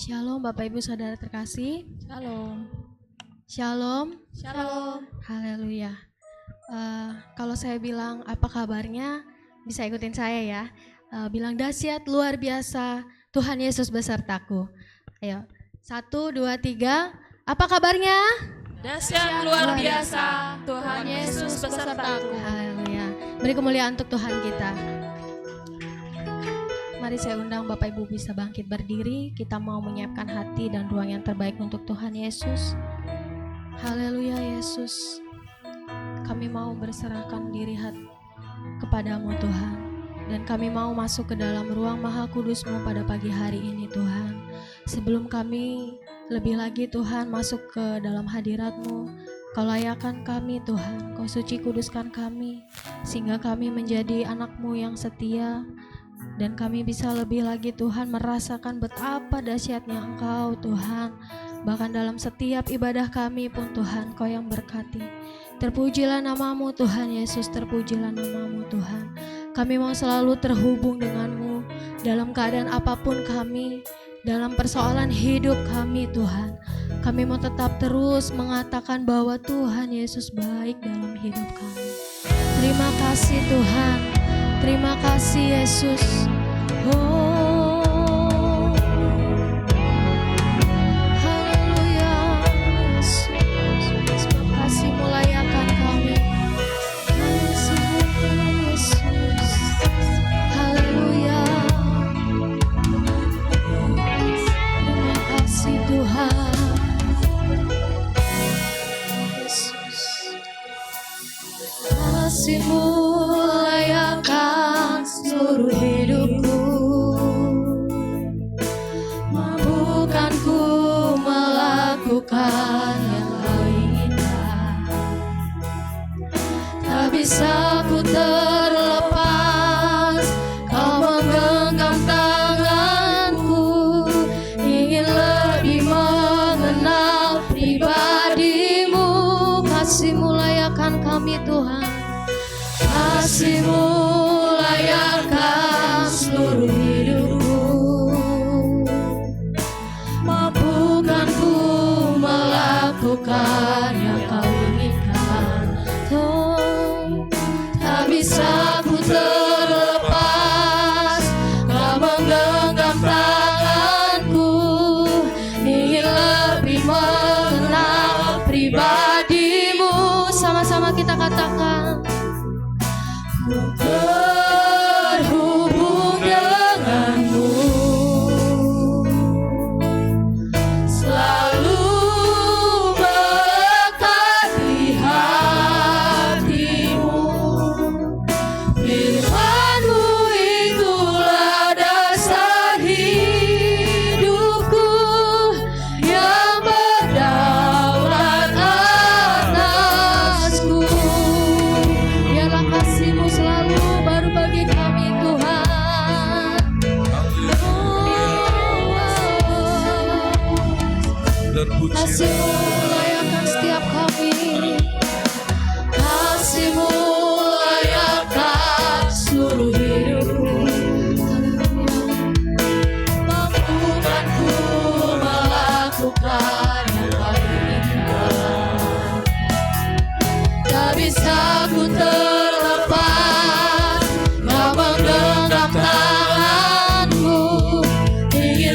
Shalom Bapak Ibu Saudara terkasih. Shalom. Shalom. Shalom. Haleluya. Kalau saya bilang apa kabarnya, bisa ikutin saya ya. Bilang dahsyat luar biasa, Tuhan Yesus besertaku. Ayo, 1, 2, 3. Apa kabarnya? Dahsyat luar biasa, Tuhan Yesus besertaku. Haleluya. Beri kemuliaan untuk Tuhan kita. Mari saya undang Bapak Ibu bisa bangkit berdiri. Kita mau menyiapkan hati dan ruang yang terbaik untuk Tuhan Yesus. Haleluya Yesus. Kami mau berserahkan diri kepadamu Tuhan. Dan kami mau masuk ke dalam ruang Maha Kudus-Mu pada pagi hari ini Tuhan. Sebelum kami lebih lagi Tuhan masuk ke dalam hadirat-Mu, Kau layakkan kami Tuhan, Kau suci kuduskan kami, sehingga kami menjadi anak-Mu yang setia. Dan kami bisa lebih lagi Tuhan merasakan betapa dahsyatnya Engkau Tuhan. Bahkan dalam setiap ibadah kami pun Tuhan Kau yang berkati. Terpujilah nama-Mu Tuhan Yesus, terpujilah nama-Mu Tuhan. Kami mau selalu terhubung dengan-Mu dalam keadaan apapun kami, dalam persoalan hidup kami Tuhan. Kami mau tetap terus mengatakan bahwa Tuhan Yesus baik dalam hidup kami. Terima kasih Tuhan. Terima kasih Yesus. Oh, haleluya Yesus. Sebab kasih-Mu layakkan kami. Kasih-Mu Yesus. Haleluya. Terima kasih Tuhan. Yesus. Kasih-Mu layakkan seluruh hidupku, mampukan ku melakukan yang Kau inginkan. Tak bisa ku terlepas, Kau menggenggam tanganku, ingin lebih mengenal pribadi-Mu. Kasih-Mu layakkan kami Tuhan. Kasih-Mu layakkan seluruh hidupku, mampukan ku melakukan yang Kau inginkan. Tak bisa ku terlepas, Kau menggenggam tanganku, ingin lebih mengenal pribadi-Mu. Sama-sama kita katakan. Terhubung dengan-Mu, selalu melekat di hati-Mu. Firman-Mu itulah dasar hidupku, yang berdaulat atasku. Biarlah kasih-Mu selalu baru bagi kami Tuhan. Kasih-Mu layakkan setiap kami. Kasih-Mu layakkan seluruh hidupku. Mampukan ku melakukan yang Kau inginkan. Tak bisa ku terlepas, Kau menggenggam tanganku, ingin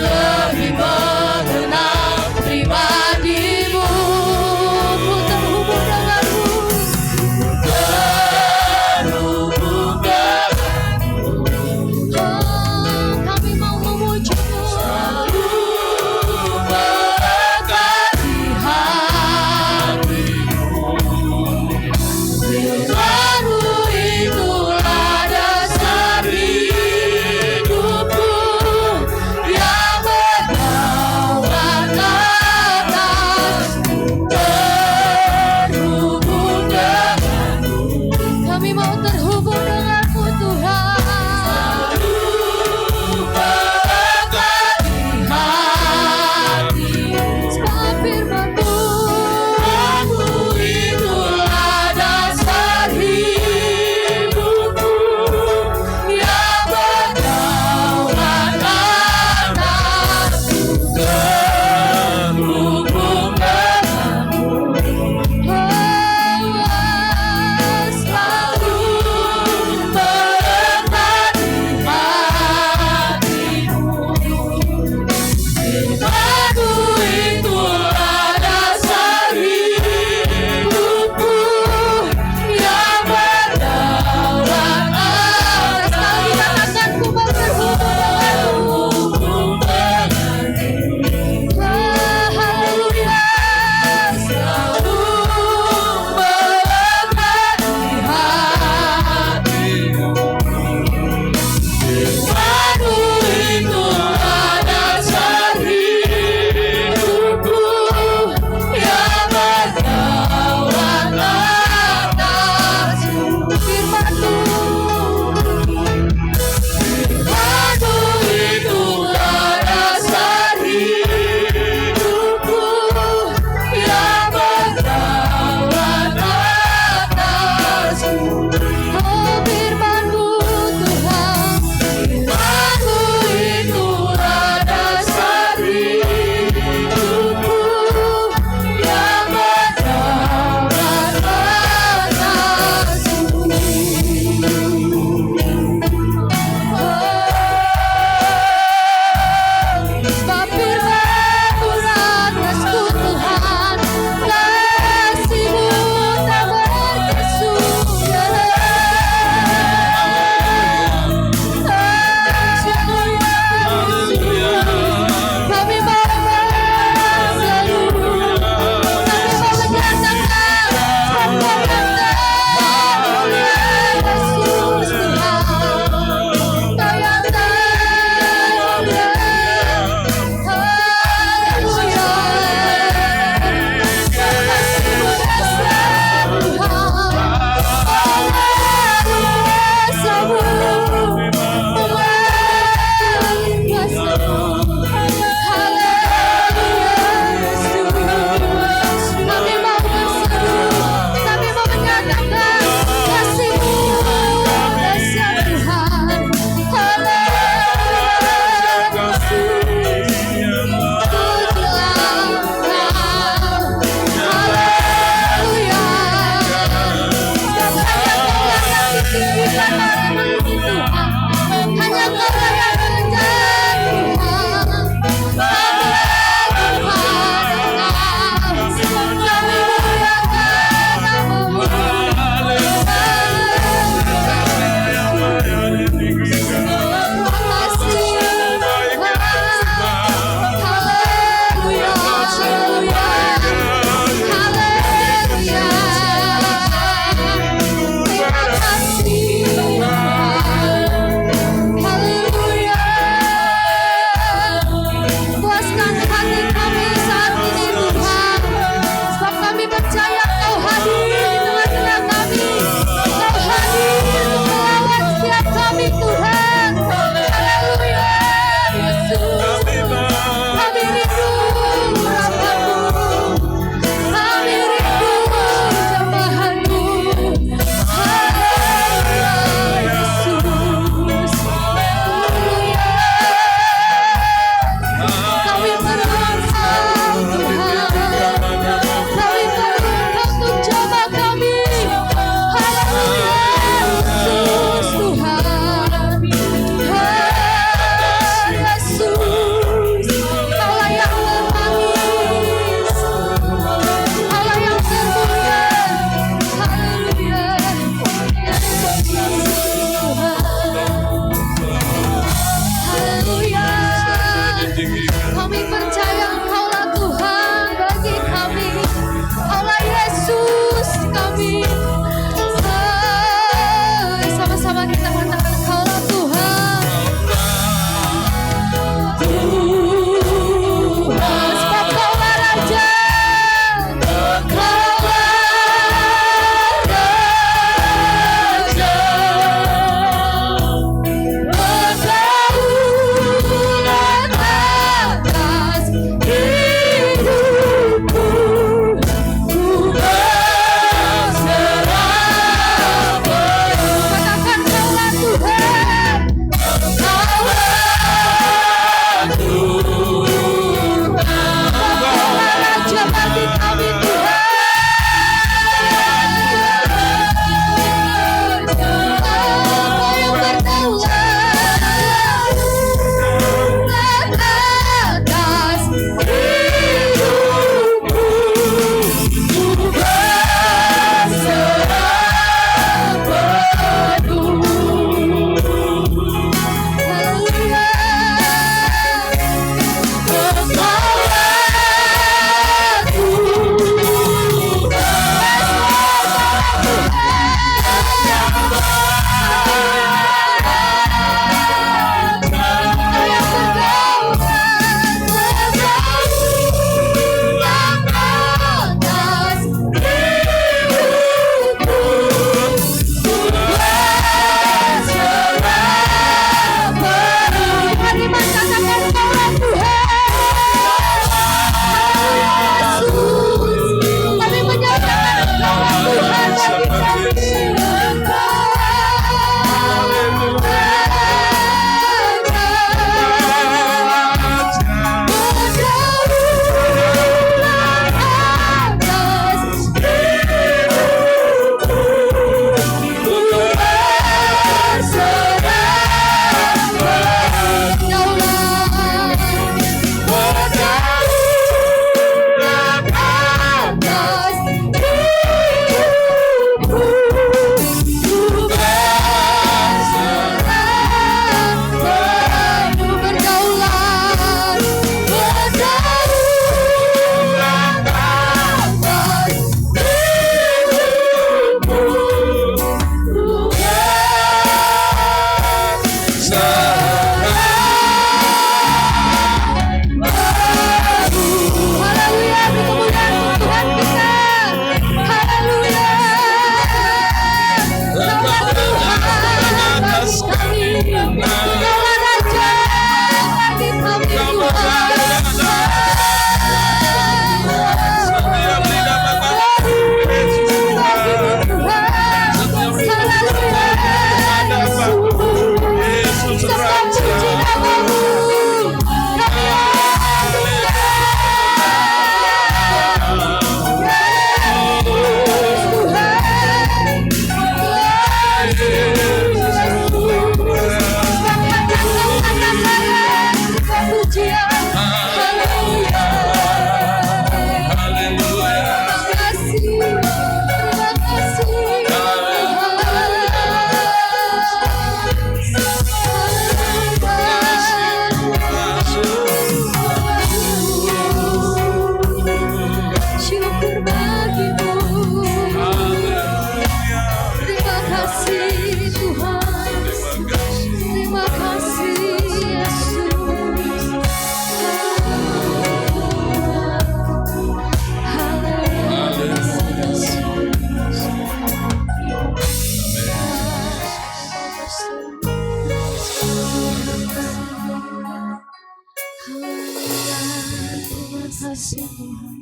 Terima kasih Tuhan.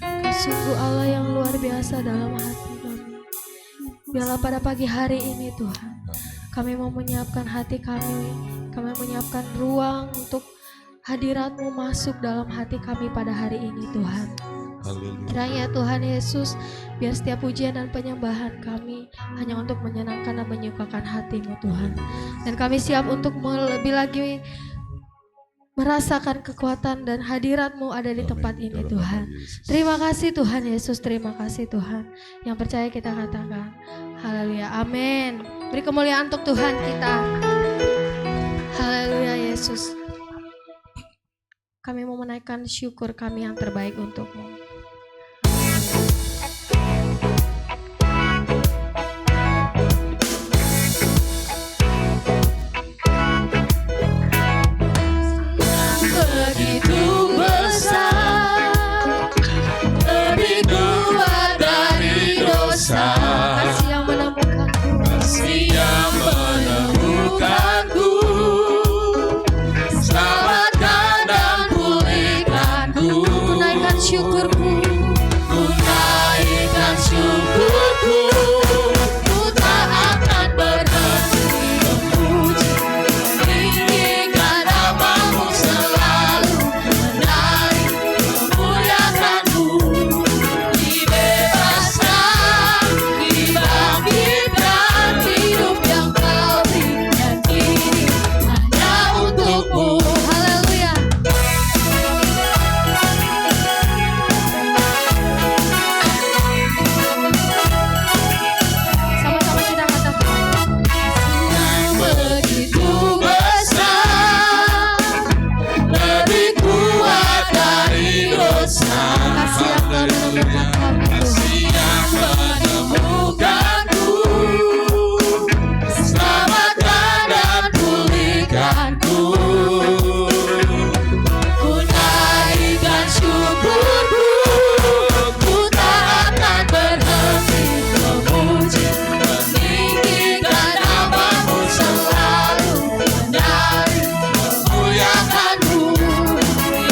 Kau sungguh Allah yang luar biasa dalam hati kami. Biarlah pada pagi hari ini Tuhan, kami mau menyiapkan hati kami menyiapkan ruang untuk hadirat-Mu masuk dalam hati kami pada hari ini Tuhan. Kiranya Tuhan Yesus, biar setiap pujian dan penyembahan kami hanya untuk menyenangkan dan menyukakan hati-Mu Tuhan. Dan kami siap untuk lebih lagi merasakan kekuatan dan hadirat-Mu ada di tempat ini Tuhan. Terima kasih Tuhan Yesus, terima kasih Tuhan. Yang percaya kita katakan haleluya, amin. Beri kemuliaan untuk Tuhan kita. Haleluya Yesus. Kami mau menaikkan syukur kami yang terbaik untuk-Mu. Begitu besar, lebih kuat dari dosa. Kasih yang menemukanku, Kasih yang menemukanku, selamatkan dan pulihkanku. ku naikkan syukurku. Ku naikkan syukurku, ku tak akan berhenti memuji, meninggikan nama-Mu selalu, menari memuliakan-Mu. Dibebaskan, dibangkitkan, hidup yang Kau berikan ini hanya untuk-Mu. Haleluya. Sama-sama kita katakan. Yang begitu besar, lebih kuat dari dosa. Kasih yang Kau menemukan kami Tuhan. Kasih yang menemukanku, selamatkan dan pulihkanku. Ku naikkan syukurku, ku tak akan berhenti memuji, meninggikan nama-Mu selalu, menari memuliakan-Mu.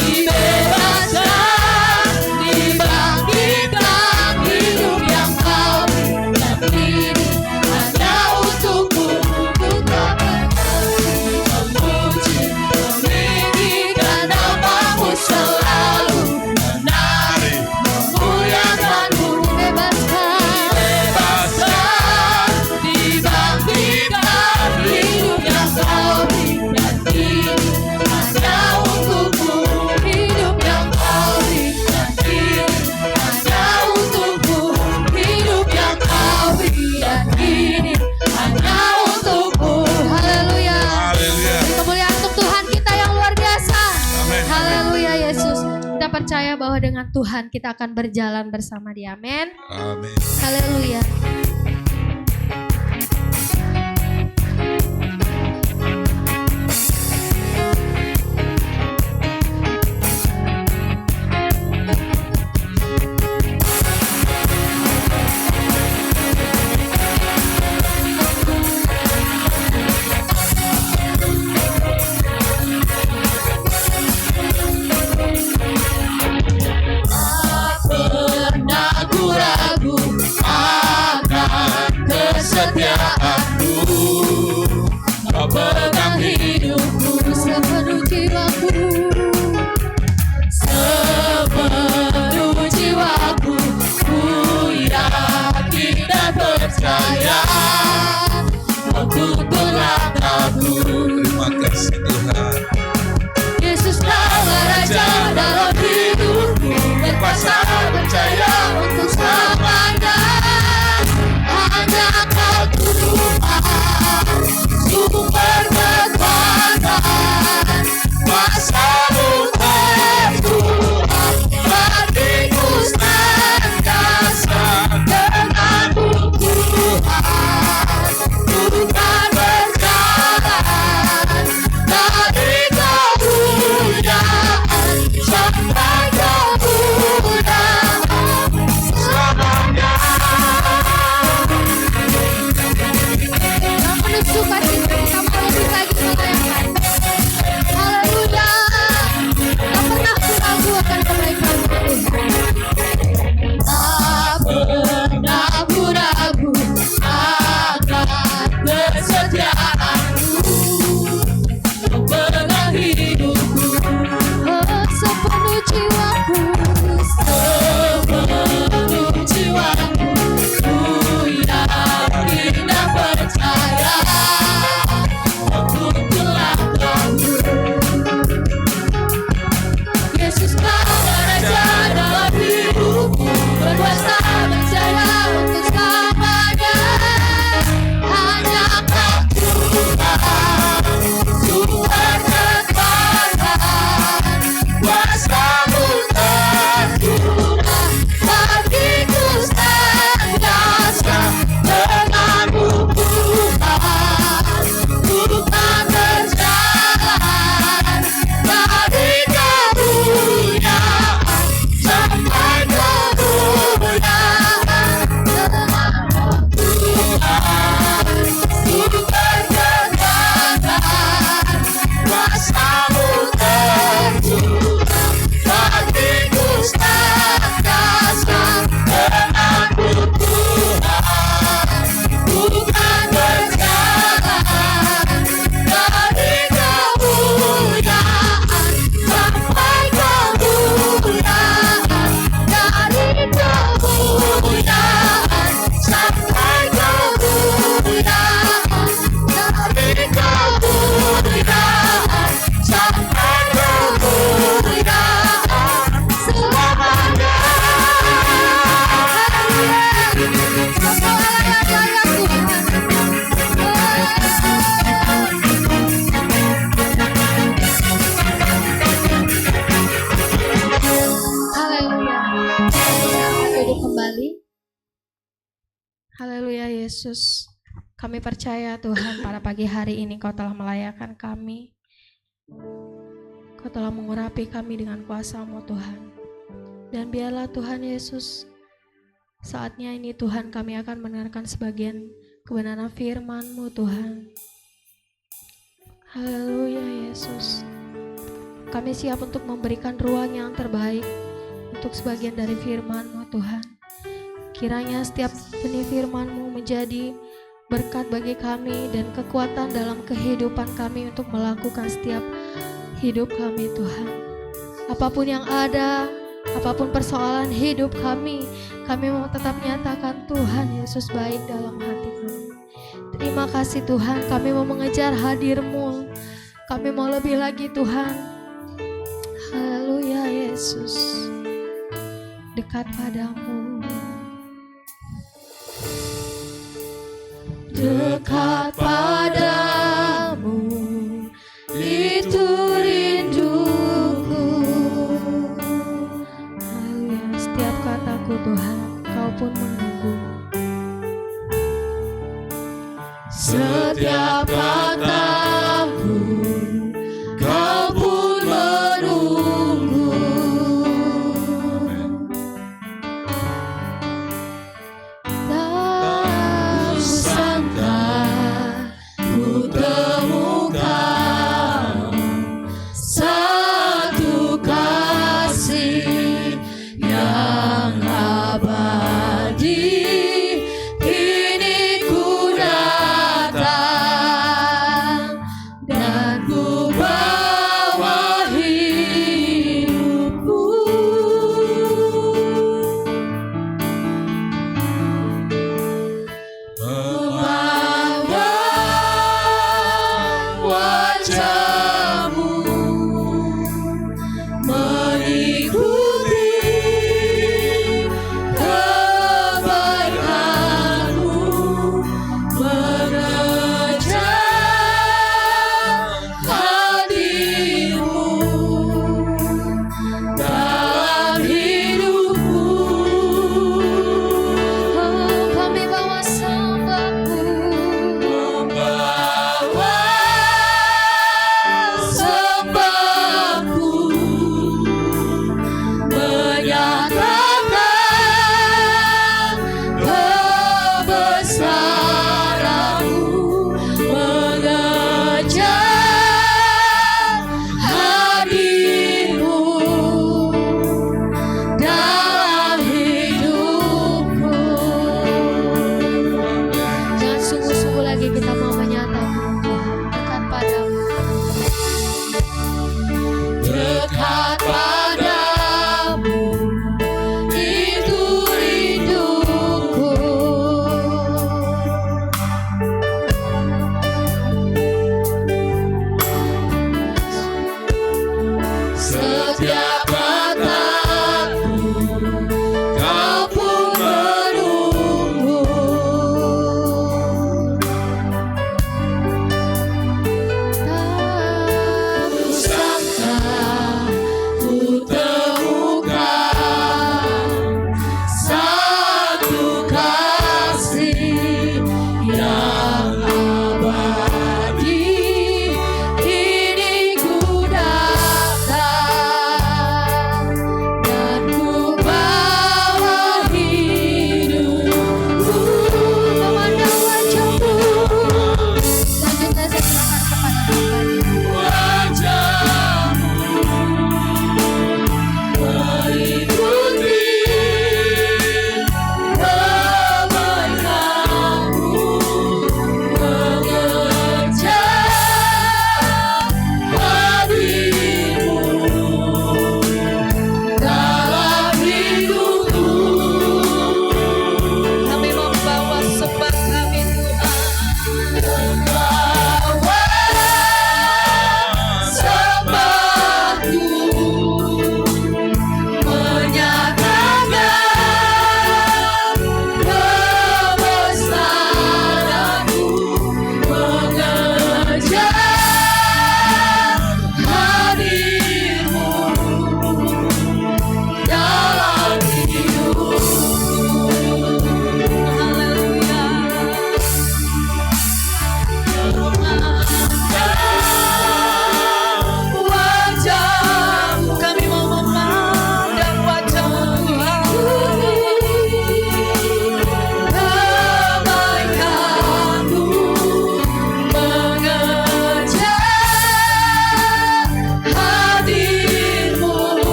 Dibebaskan, dibangkitkan, hidup yang Kau berikan ini hanya untuk-Mu. Ku tak berhenti memuji, meninggikan nama-Mu selalu, menari memuliakan-Mu. Dibebaskan, dibangkitkan, hidup yang Kau berikan ini hanya untuk-Mu. Hidup yang Kau berikan ini hanya untuk-Mu. Hidup yang Kau berikan ini hanya untuk-Mu. Haleluya. Haleluya. Beri kemuliaan untuk Tuhan kita yang luar biasa. Amin. Haleluya Yesus. Kita percaya bahwa dengan Tuhan kita akan berjalan bersama Dia. Amin. Amin. Haleluya. Tak pernah ku ragu akan Yesus, kami percaya Tuhan pada pagi hari ini Kau telah melayakan kami. Kau telah mengurapi kami dengan kuasa-Mu Tuhan. Dan biarlah Tuhan Yesus, saatnya ini Tuhan kami akan mendengarkan sebagian kebenaran firman-Mu Tuhan. Haleluya Yesus. Kami siap untuk memberikan ruang yang terbaik untuk sebagian dari firman-Mu Tuhan. Kiranya setiap benih firman-Mu menjadi berkat bagi kami dan kekuatan dalam kehidupan kami untuk melakukan setiap hidup kami Tuhan. Apapun yang ada, apapun persoalan hidup kami mau tetap nyatakan Tuhan Yesus baik dalam hati kami. Terima kasih Tuhan, kami mau mengejar hadir-Mu. Kami mau lebih lagi Tuhan. Haleluya Yesus. Dekat padamu. Dekat padamu, itu rinduku. Haleluya. Setiap kataku Tuhan, Kau pun menunggu. Setiap kataku, Kau pun menunggu. Tak Sangka ku temukan satu kasih yang abadi.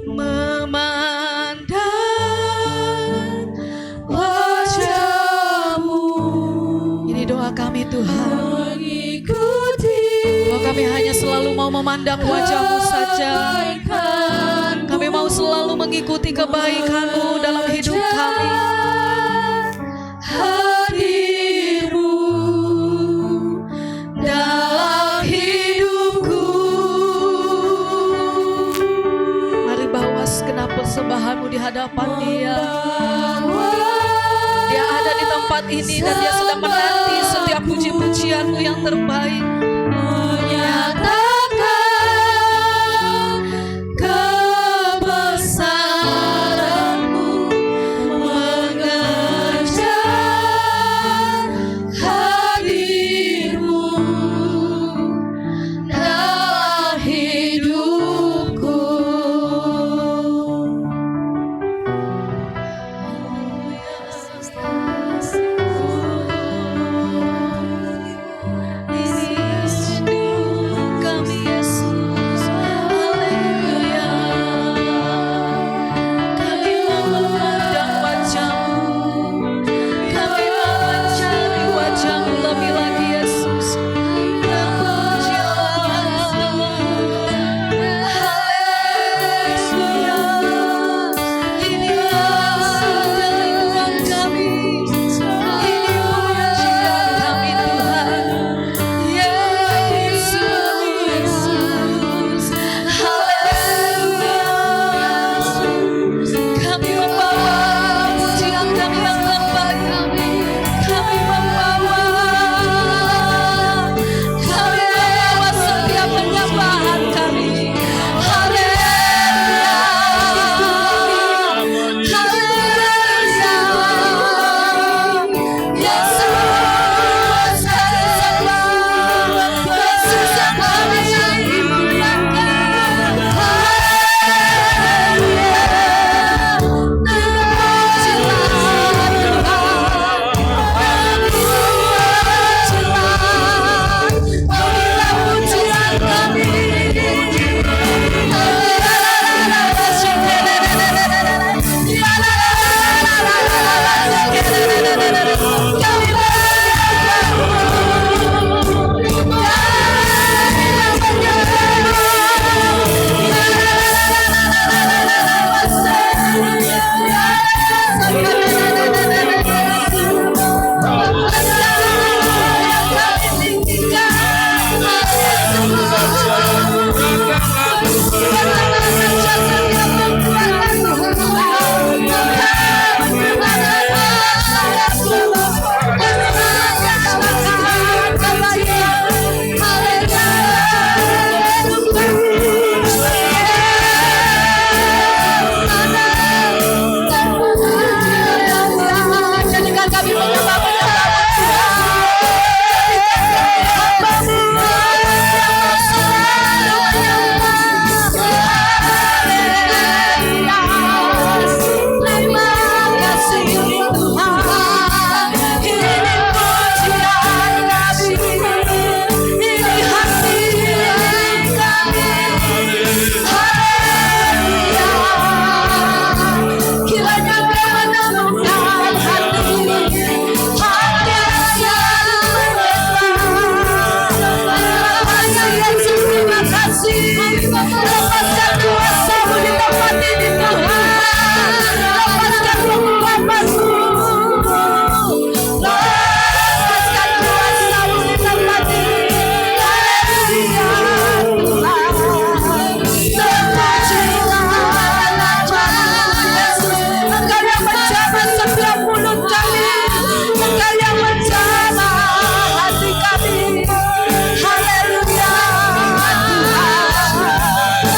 memandang wajah-Mu. Ini doa kami Tuhan. Oh, kami hanya selalu mau memandang wajah-Mu saja. Kami mau selalu mengikuti kebaikan-Mu dalam hidup kami. Hadir-Mu dalam hidupku. Mari bawa segenap persembahan-Mu di hadapan Dia. Dia ada di tempat ini dan Dia sedang menanti setiap puji-pujian-Mu yang terbaik. Menyatakan kebesaran-Mu, mengejar hadir-Mu dalam hidupku.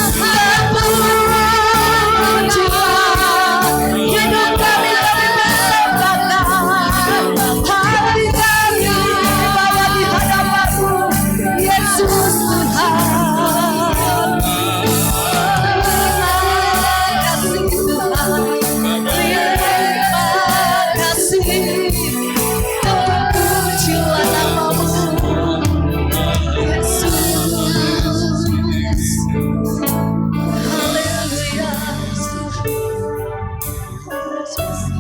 Haleluya.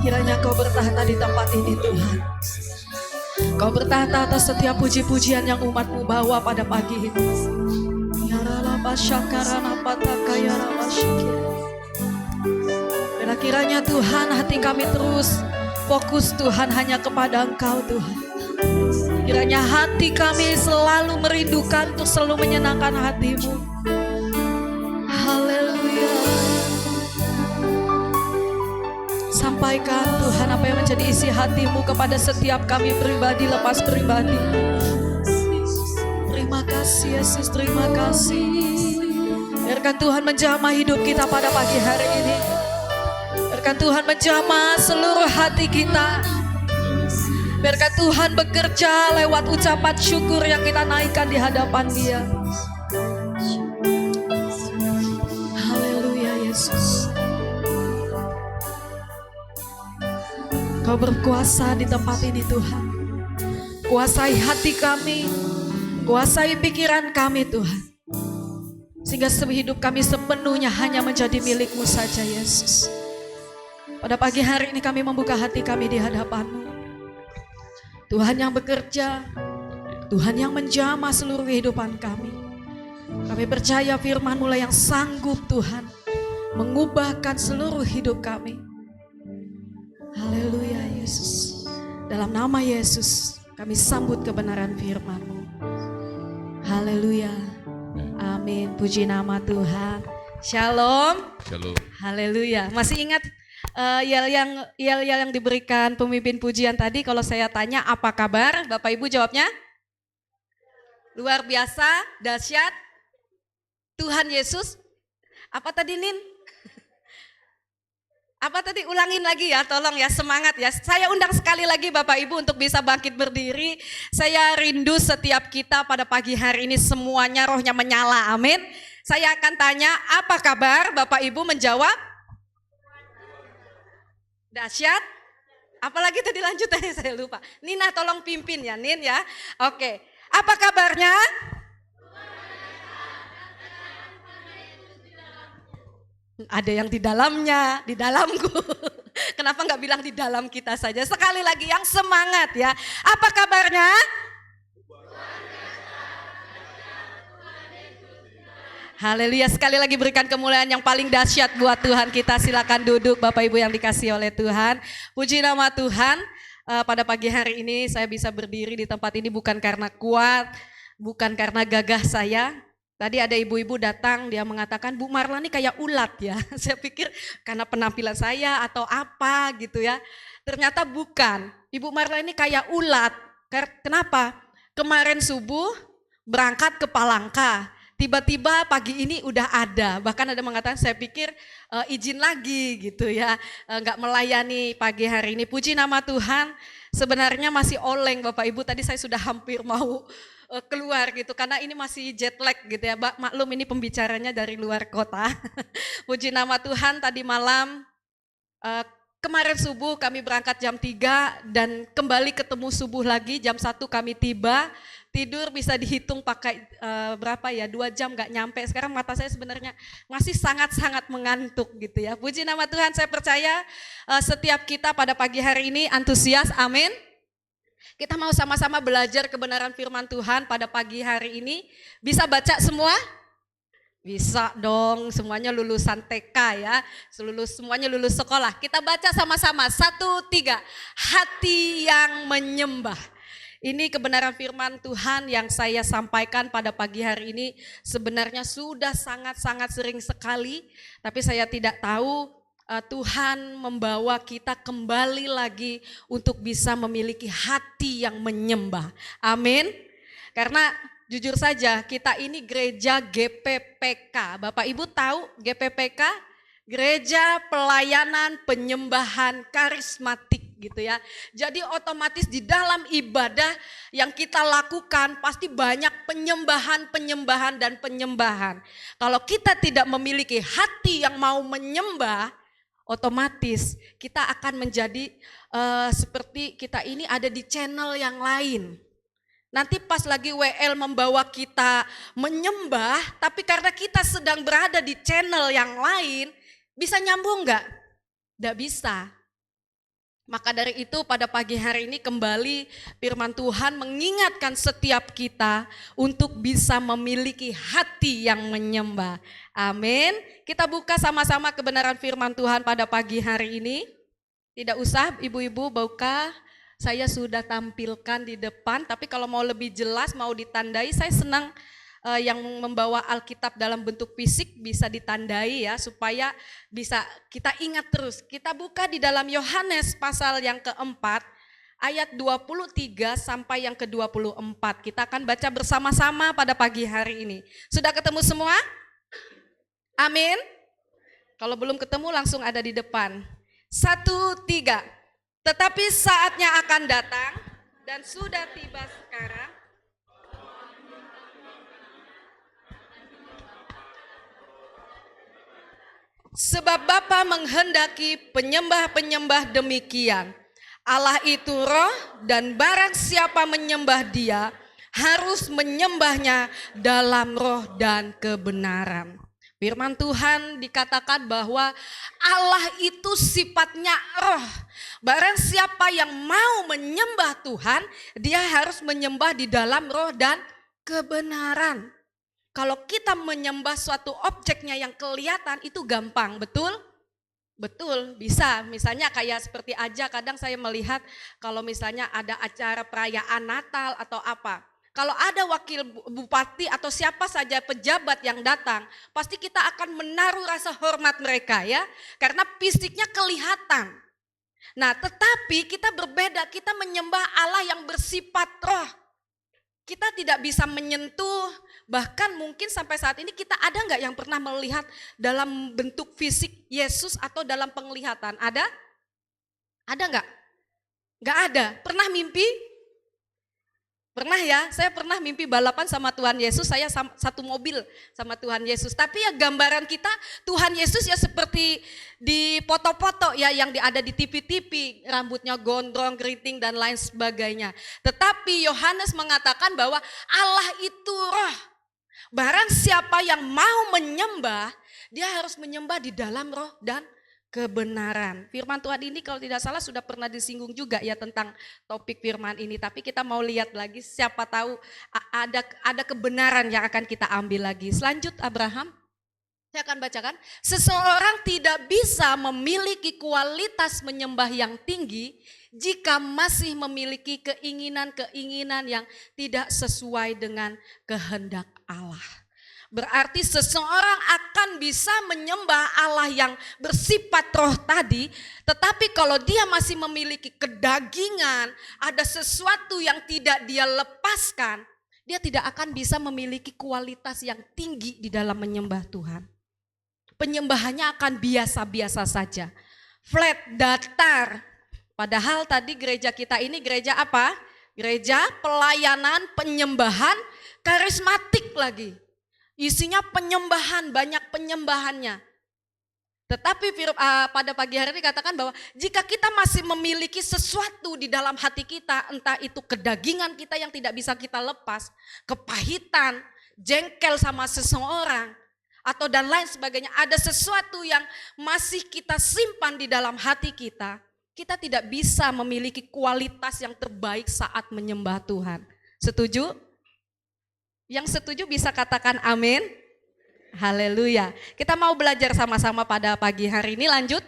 Kiranya Kau bertahta di tempat ini Tuhan. Kau bertahta atas setiap puji-pujian yang umat-Mu bawa pada pagi ini. Dan kiranya Tuhan hati kami terus fokus Tuhan hanya kepada Engkau Tuhan. Kiranya hati kami selalu merindukan untuk selalu menyenangkan hati-Mu. Haleluya. Sampaikan Tuhan apa yang menjadi isi hati-Mu kepada setiap kami pribadi lepas pribadi. Terima kasih Yesus, terima kasih. Biarkan Tuhan menjamah hidup kita pada pagi hari ini. Biarkan Tuhan menjamah seluruh hati kita. Biarkan Tuhan bekerja lewat ucapan syukur yang kita naikkan di hadapan Dia. Haleluya Yesus. Kau berkuasa di tempat ini Tuhan. Kuasai hati kami, kuasai pikiran kami Tuhan. Sehingga hidup kami sepenuhnya hanya menjadi milik-Mu saja Yesus. Pada pagi hari ini kami membuka hati kami di hadapan-Mu. Tuhan yang bekerja, Tuhan yang menjamah seluruh kehidupan kami. Kami percaya firman-Mu lah yang sanggup Tuhan mengubahkan seluruh hidup kami. Haleluya Yesus. Dalam nama Yesus kami sambut kebenaran firman-Mu. Haleluya. Amin. Puji nama Tuhan. Shalom. Shalom. Haleluya. Masih ingat yel yang diberikan pemimpin pujian tadi? Kalau saya tanya apa kabar, Bapak Ibu jawabnya? Luar biasa, dahsyat. Tuhan Yesus. Apa tadi Nin? Apa tadi? Ulangin lagi ya, tolong ya, semangat ya. Saya undang sekali lagi Bapak Ibu untuk bisa bangkit berdiri. Saya rindu setiap kita pada pagi hari ini semuanya rohnya menyala, amin. Saya akan tanya, apa kabar? Bapak Ibu menjawab, dahsyat. Apalagi tadi lanjutannya saya lupa. Nina tolong pimpin ya, Nin ya. Oke, apa kabarnya? Ada yang di dalamnya, di dalamku. Kenapa nggak bilang di dalam kita saja? Sekali lagi yang semangat ya. Apa kabarnya? Haleluya, sekali lagi berikan kemuliaan yang paling dahsyat buat Tuhan kita. Silakan duduk Bapak Ibu yang dikasihi oleh Tuhan. Puji nama Tuhan. Pada pagi hari ini saya bisa berdiri di tempat ini bukan karena kuat, bukan karena gagah saya. Tadi ada ibu-ibu datang, dia mengatakan Bu Marla ini kayak ulat ya. Saya pikir karena penampilan saya atau apa gitu ya. Ternyata bukan. Ibu Marla ini kayak ulat. Kenapa? Kemarin subuh berangkat ke Palangka. Tiba-tiba pagi ini udah ada. Bahkan ada mengatakan saya pikir izin lagi gitu ya. Enggak melayani pagi hari ini. Puji nama Tuhan. Sebenarnya masih oleng Bapak Ibu. Tadi saya sudah hampir mau keluar gitu karena ini masih jet lag gitu ya. Maklum ini pembicaranya dari luar kota. Puji nama Tuhan, tadi malam kemarin subuh kami berangkat jam 3 dan kembali ketemu subuh lagi jam 1 kami tiba. Tidur bisa dihitung pakai berapa ya, 2 jam gak nyampe. Sekarang mata saya sebenarnya masih sangat-sangat mengantuk gitu ya. Puji nama Tuhan, saya percaya setiap kita pada pagi hari ini antusias, amin. Kita mau sama-sama belajar kebenaran firman Tuhan pada pagi hari ini. Bisa baca semua? Bisa dong, semuanya lulusan TK ya. Semuanya lulus sekolah. Kita baca sama-sama, 1, 3. Hati yang menyembah. Ini kebenaran firman Tuhan yang saya sampaikan pada pagi hari ini. Sebenarnya sudah sangat-sangat sering sekali. Tapi saya tidak tahu Tuhan membawa kita kembali lagi untuk bisa memiliki hati yang menyembah. Amin. Karena jujur saja kita ini gereja GPPK. Bapak Ibu tahu GPPK? Gereja Pelayanan Penyembahan Karismatik gitu ya. Jadi otomatis di dalam ibadah yang kita lakukan pasti banyak penyembahan dan penyembahan. Kalau kita tidak memiliki hati yang mau menyembah, otomatis kita akan menjadi seperti kita ini ada di channel yang lain. Nanti pas lagi WL membawa kita menyembah, tapi karena kita sedang berada di channel yang lain, bisa nyambung enggak? Enggak bisa. Maka dari itu pada pagi hari ini kembali firman Tuhan mengingatkan setiap kita untuk bisa memiliki hati yang menyembah. Amin. Kita buka sama-sama kebenaran firman Tuhan pada pagi hari ini. Tidak usah ibu-ibu buka, saya sudah tampilkan di depan. Tapi kalau mau lebih jelas, mau ditandai, saya senang yang membawa Alkitab dalam bentuk fisik bisa ditandai ya, supaya bisa kita ingat terus. Kita buka di dalam Yohanes pasal yang keempat ayat 23 sampai yang ke-24. Kita akan baca bersama-sama pada pagi hari ini. Sudah ketemu semua? Amin. Kalau belum ketemu langsung ada di depan. 1, 3. Tetapi saatnya akan datang dan sudah tiba sekarang, sebab Bapa menghendaki penyembah-penyembah demikian. Allah itu roh dan barang siapa menyembah dia harus menyembahnya dalam roh dan kebenaran. Firman Tuhan dikatakan bahwa Allah itu sifatnya roh. Barang siapa yang mau menyembah Tuhan, dia harus menyembah di dalam roh dan kebenaran. Kalau kita menyembah suatu objeknya yang kelihatan itu gampang, betul? Betul, bisa. Misalnya kayak seperti aja kadang saya melihat kalau misalnya ada acara perayaan Natal atau apa. Kalau ada wakil bupati atau siapa saja pejabat yang datang, pasti kita akan menaruh rasa hormat mereka ya. Karena fisiknya kelihatan. Nah tetapi kita berbeda, kita menyembah Allah yang bersifat roh. Kita tidak bisa menyentuh, bahkan mungkin sampai saat ini kita ada nggak yang pernah melihat dalam bentuk fisik Yesus atau dalam penglihatan? Ada? Ada nggak? Nggak ada. Pernah mimpi? Pernah ya, saya pernah mimpi balapan sama Tuhan Yesus, saya satu mobil sama Tuhan Yesus. Tapi ya gambaran kita Tuhan Yesus ya seperti di foto-foto ya yang ada di TV-TV, rambutnya gondrong, keriting dan lain sebagainya. Tetapi Yohanes mengatakan bahwa Allah itu roh. Barang siapa yang mau menyembah, dia harus menyembah di dalam roh dan kebenaran. Firman Tuhan ini kalau tidak salah sudah pernah disinggung juga ya tentang topik firman ini. Tapi kita mau lihat lagi, siapa tahu ada kebenaran yang akan kita ambil lagi. Selanjut Abraham, saya akan bacakan. Seseorang tidak bisa memiliki kualitas menyembah yang tinggi jika masih memiliki keinginan-keinginan yang tidak sesuai dengan kehendak Allah. Berarti seseorang akan bisa menyembah Allah yang bersifat roh tadi, tetapi kalau dia masih memiliki kedagingan, ada sesuatu yang tidak dia lepaskan, dia tidak akan bisa memiliki kualitas yang tinggi di dalam menyembah Tuhan. Penyembahannya akan biasa-biasa saja, flat, datar. Padahal tadi gereja kita ini gereja apa? Gereja pelayanan, penyembahan, karismatik lagi. Isinya penyembahan, banyak penyembahannya. Tetapi pada pagi hari ini katakan bahwa jika kita masih memiliki sesuatu di dalam hati kita, entah itu kedagingan kita yang tidak bisa kita lepas, kepahitan, jengkel sama seseorang, atau dan lain sebagainya, ada sesuatu yang masih kita simpan di dalam hati kita, kita tidak bisa memiliki kualitas yang terbaik saat menyembah Tuhan. Setuju? Yang setuju bisa katakan amin. Haleluya. Kita mau belajar sama-sama pada pagi hari ini, lanjut.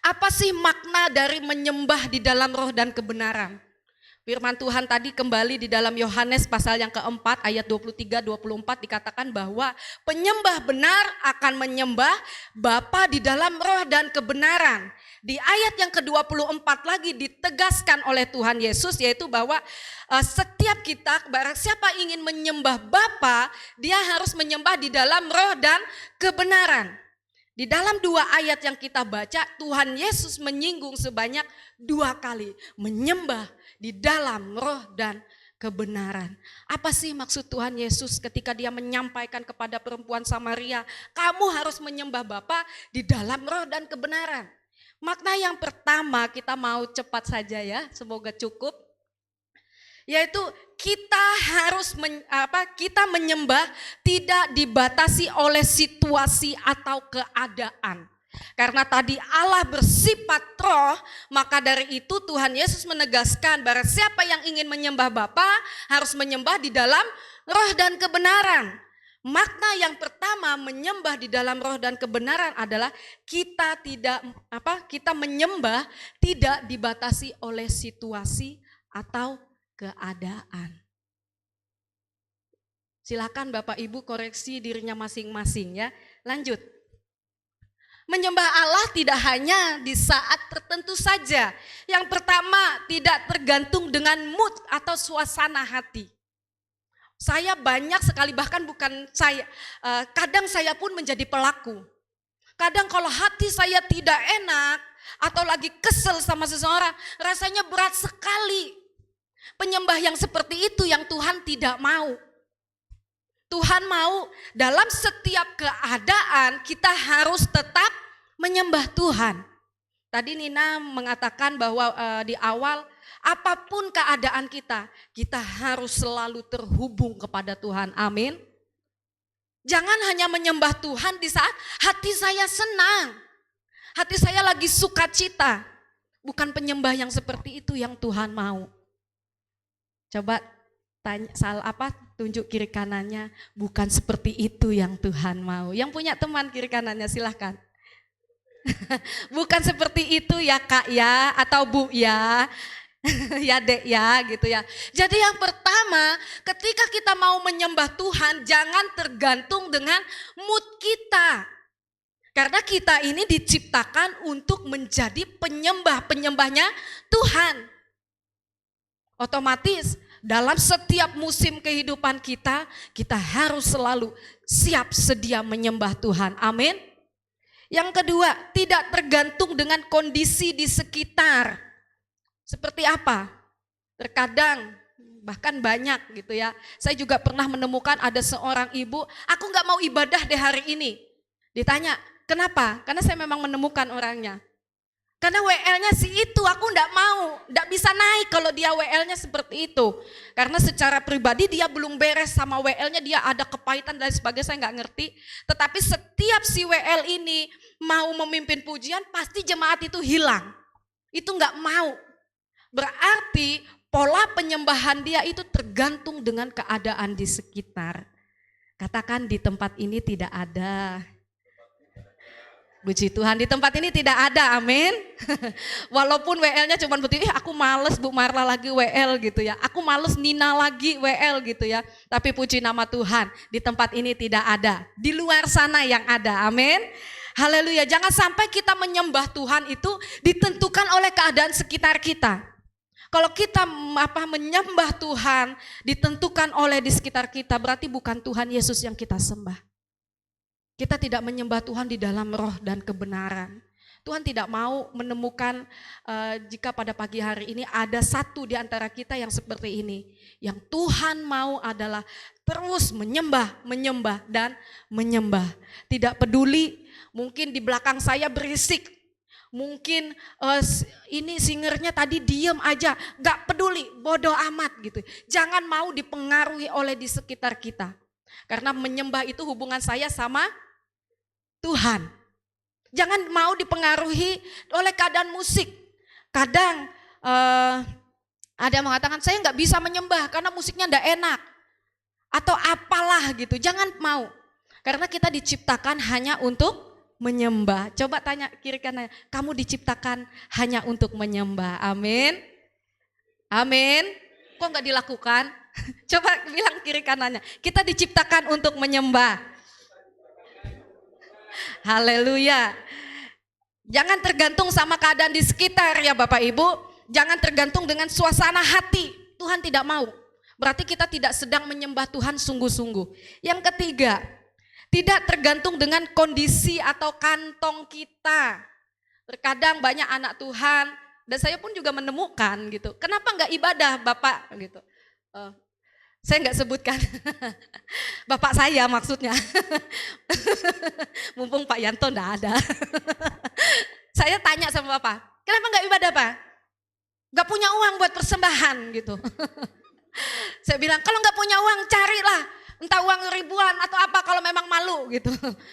Apa sih makna dari menyembah di dalam roh dan kebenaran? Firman Tuhan tadi kembali di dalam Yohanes pasal yang keempat ayat 23-24 dikatakan bahwa penyembah benar akan menyembah Bapa di dalam roh dan kebenaran. Di ayat yang ke-24 lagi ditegaskan oleh Tuhan Yesus, yaitu bahwa setiap kita, barang siapa ingin menyembah Bapa, dia harus menyembah di dalam roh dan kebenaran. Di dalam 2 ayat yang kita baca, Tuhan Yesus menyinggung sebanyak 2 kali, menyembah di dalam roh dan kebenaran. Apa sih maksud Tuhan Yesus ketika dia menyampaikan kepada perempuan Samaria, kamu harus menyembah Bapa di dalam roh dan kebenaran. Makna yang pertama, kita mau cepat saja ya, semoga cukup. Yaitu kita harus kita menyembah tidak dibatasi oleh situasi atau keadaan. Karena tadi Allah bersifat roh, maka dari itu Tuhan Yesus menegaskan bahwa siapa yang ingin menyembah Bapa harus menyembah di dalam roh dan kebenaran. Makna yang pertama menyembah di dalam roh dan kebenaran adalah kita menyembah tidak dibatasi oleh situasi atau keadaan. Silakan Bapak Ibu koreksi dirinya masing-masing ya. Lanjut. Menyembah Allah tidak hanya di saat tertentu saja. Yang pertama, tidak tergantung dengan mood atau suasana hati. Saya banyak sekali, bahkan bukan saya, kadang saya pun menjadi pelaku. Kadang kalau hati saya tidak enak atau lagi kesel sama seseorang, rasanya berat sekali. Penyembah yang seperti itu yang Tuhan tidak mau. Tuhan mau dalam setiap keadaan kita harus tetap menyembah Tuhan. Tadi Nina mengatakan bahwa di awal apapun keadaan kita harus selalu terhubung kepada Tuhan. Amin. Jangan hanya menyembah Tuhan di saat hati saya senang. Hati saya lagi sukacita. Bukan penyembah yang seperti itu yang Tuhan mau. Coba tanya tunjuk kiri kanannya, bukan seperti itu yang Tuhan mau. Yang punya teman kiri kanannya silahkan. Bukan seperti itu ya Kak ya, atau Bu ya, ya Dek ya gitu ya. Jadi yang pertama, ketika kita mau menyembah Tuhan, jangan tergantung dengan mood kita. Karena kita ini diciptakan untuk menjadi penyembah-penyembahnya Tuhan. Otomatis dalam setiap musim kehidupan kita harus selalu siap sedia menyembah Tuhan. Amin. Yang kedua, tidak tergantung dengan kondisi di sekitar. Seperti apa? Terkadang, bahkan banyak gitu ya. Saya juga pernah menemukan ada seorang ibu, aku gak mau ibadah deh hari ini. Ditanya, kenapa? Karena saya memang menemukan orangnya. Karena WL-nya si itu aku enggak mau, enggak bisa naik kalau dia WL-nya seperti itu. Karena secara pribadi dia belum beres sama WL-nya, dia ada kepahitan dan sebagainya, saya enggak ngerti. Tetapi setiap si WL ini mau memimpin pujian, pasti jemaat itu hilang. Itu enggak mau. Berarti pola penyembahan dia itu tergantung dengan keadaan di sekitar. Katakan di tempat ini tidak ada. Puji Tuhan, di tempat ini tidak ada, amin. Walaupun WL-nya cuma betul, aku males Bu Marla lagi WL gitu ya. Aku males Nina lagi WL gitu ya. Tapi puji nama Tuhan, di tempat ini tidak ada. Di luar sana yang ada, amin. Haleluya, jangan sampai kita menyembah Tuhan itu ditentukan oleh keadaan sekitar kita. Kalau kita menyembah Tuhan ditentukan oleh di sekitar kita, berarti bukan Tuhan Yesus yang kita sembah. Kita tidak menyembah Tuhan di dalam roh dan kebenaran. Tuhan tidak mau menemukan jika pada pagi hari ini ada satu di antara kita yang seperti ini. Yang Tuhan mau adalah terus menyembah, menyembah dan menyembah. Tidak peduli mungkin di belakang saya berisik. Mungkin ini singernya tadi diem aja, gak peduli, bodoh amat gitu. Jangan mau dipengaruhi oleh di sekitar kita. Karena menyembah itu hubungan saya sama Tuhan. Jangan mau dipengaruhi oleh keadaan musik. Kadang ada yang mengatakan saya nggak bisa menyembah karena musiknya nggak enak. Atau apalah gitu, jangan mau. Karena kita diciptakan hanya untuk menyembah. Coba tanya kiri kanan, kamu diciptakan hanya untuk menyembah, amin. Amin. Kok nggak dilakukan? Coba bilang kiri kanannya, kita diciptakan untuk menyembah. Haleluya. Jangan tergantung sama keadaan di sekitar ya Bapak Ibu. Jangan tergantung dengan suasana hati. Tuhan tidak mau. Berarti kita tidak sedang menyembah Tuhan sungguh-sungguh. Yang ketiga, tidak tergantung dengan kondisi atau kantong kita. Terkadang banyak anak Tuhan, dan saya pun juga menemukan gitu. Kenapa enggak ibadah Bapak gitu. Saya enggak sebutkan. Bapak saya maksudnya. Mumpung Pak Yanto enggak ada. Saya tanya sama Bapak, kenapa enggak ibadah Pak? Enggak punya uang buat persembahan gitu. Saya bilang kalau enggak punya uang carilah entah uang ribuan atau apa kalau memang malu gitu.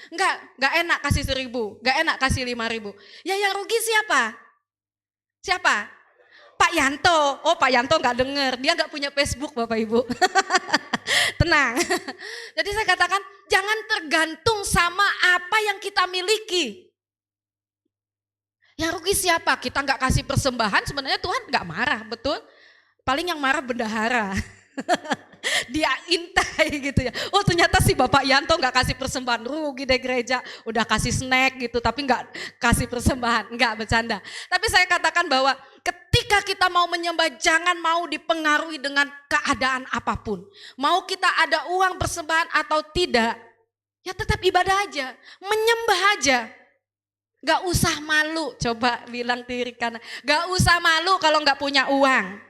Enggak enak kasih 1.000, enggak enak kasih 5.000. Ya yang rugi siapa? Siapa? Pak Yanto. Oh Pak Yanto enggak dengar, dia enggak punya Facebook Bapak Ibu. Tenang. Jadi saya katakan jangan tergantung sama apa yang kita miliki. Yang rugi siapa? Kita enggak kasih persembahan, sebenarnya Tuhan enggak marah, betul? Paling yang marah bendahara. Dia intai gitu ya. Oh ternyata si Bapak Yanto nggak kasih persembahan, rugi deh gereja. Udah kasih snack gitu tapi nggak kasih persembahan, nggak bercanda. Tapi saya katakan bahwa ketika kita mau menyembah jangan mau dipengaruhi dengan keadaan apapun. Mau kita ada uang persembahan atau tidak, ya tetap ibadah aja, menyembah aja. Gak usah malu, coba bilang kiri kanan. Gak usah malu kalau nggak punya uang.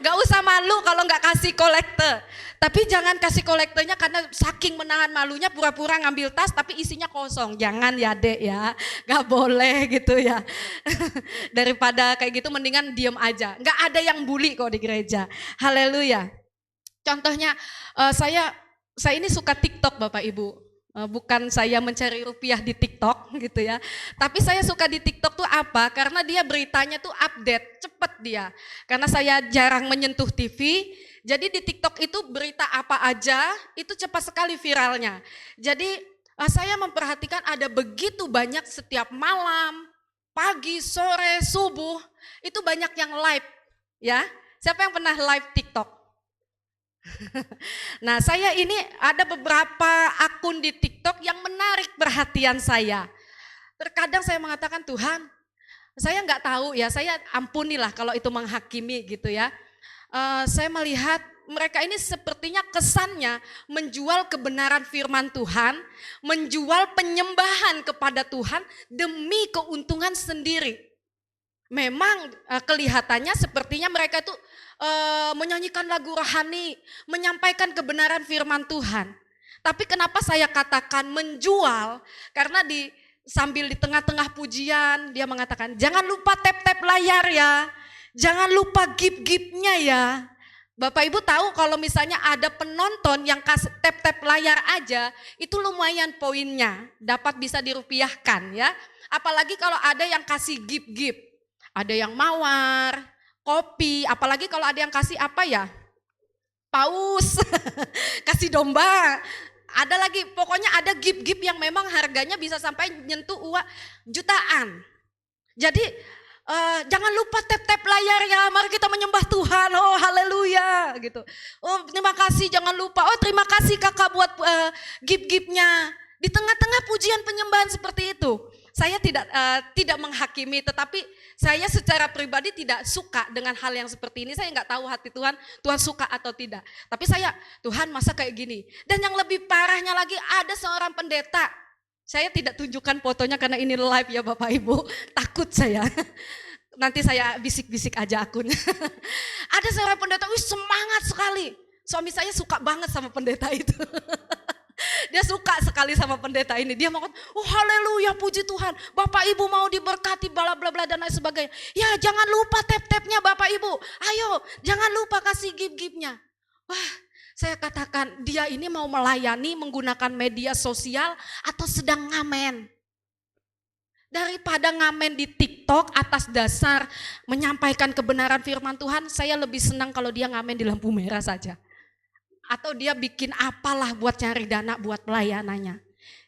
Gak usah malu kalau nggak kasih kolekte. Tapi jangan kasih kolektornya karena saking menahan malunya pura-pura ngambil tas tapi isinya kosong. Jangan ya dek ya, gak boleh gitu ya. Daripada kayak gitu mendingan diem aja. Gak ada yang bully kok di gereja. Haleluya. Contohnya saya ini suka TikTok Bapak Ibu. Bukan saya mencari rupiah di TikTok gitu ya. Tapi saya suka di TikTok tuh apa? Karena dia beritanya tuh update, cepet dia. Karena saya jarang menyentuh TV, jadi di TikTok itu berita apa aja itu cepat sekali viralnya. Jadi saya memperhatikan ada begitu banyak setiap malam, pagi, sore, subuh, itu banyak yang live ya. Siapa yang pernah live TikTok? Nah saya ini ada beberapa akun di TikTok yang menarik perhatian saya. Terkadang saya mengatakan Tuhan, saya nggak tahu ya, saya ampunilah kalau itu menghakimi gitu ya. Saya melihat mereka ini sepertinya kesannya menjual kebenaran firman Tuhan, menjual penyembahan kepada Tuhan demi keuntungan sendiri. Memang kelihatannya sepertinya mereka itu menyanyikan lagu rohani, menyampaikan kebenaran firman Tuhan. Tapi kenapa saya katakan menjual? Karena sambil di tengah-tengah pujian dia mengatakan jangan lupa tap-tap layar ya, jangan lupa gip-gipnya ya. Bapak Ibu tahu kalau misalnya ada penonton yang kasih tap-tap layar aja itu lumayan poinnya, dapat bisa dirupiahkan ya. Apalagi kalau ada yang kasih gip-gip, ada yang mawar, kopi, apalagi kalau ada yang kasih apa ya, paus, kasih domba, ada lagi, pokoknya ada gift-gift yang memang harganya bisa sampai nyentuh uang jutaan. Jadi jangan lupa tap-tap layar ya, mari kita menyembah Tuhan, oh haleluya gitu. Oh terima kasih, jangan lupa, oh terima kasih kakak buat gift-giftnya. Di tengah-tengah pujian penyembahan seperti itu, saya tidak menghakimi, tetapi saya secara pribadi tidak suka dengan hal yang seperti ini. Saya nggak tahu hati Tuhan suka atau tidak. Tapi saya, Tuhan masa kayak gini. Dan yang lebih parahnya lagi ada seorang pendeta. Saya tidak tunjukkan fotonya karena ini live ya Bapak Ibu. Takut saya. Nanti saya bisik-bisik aja akun. Ada seorang pendeta, wih semangat sekali. Suami saya suka banget sama pendeta itu. Dia suka sekali sama pendeta ini. Dia mau, oh haleluya puji Tuhan. Bapak Ibu mau diberkati bla bla bla dan lain sebagainya. Ya jangan lupa tap-tapnya Bapak Ibu. Ayo jangan lupa kasih gift-giftnya. Wah saya katakan dia ini mau melayani menggunakan media sosial atau sedang ngamen. Daripada ngamen di TikTok atas dasar menyampaikan kebenaran firman Tuhan, saya lebih senang kalau dia ngamen di lampu merah saja. Atau dia bikin apalah buat cari dana buat pelayanannya.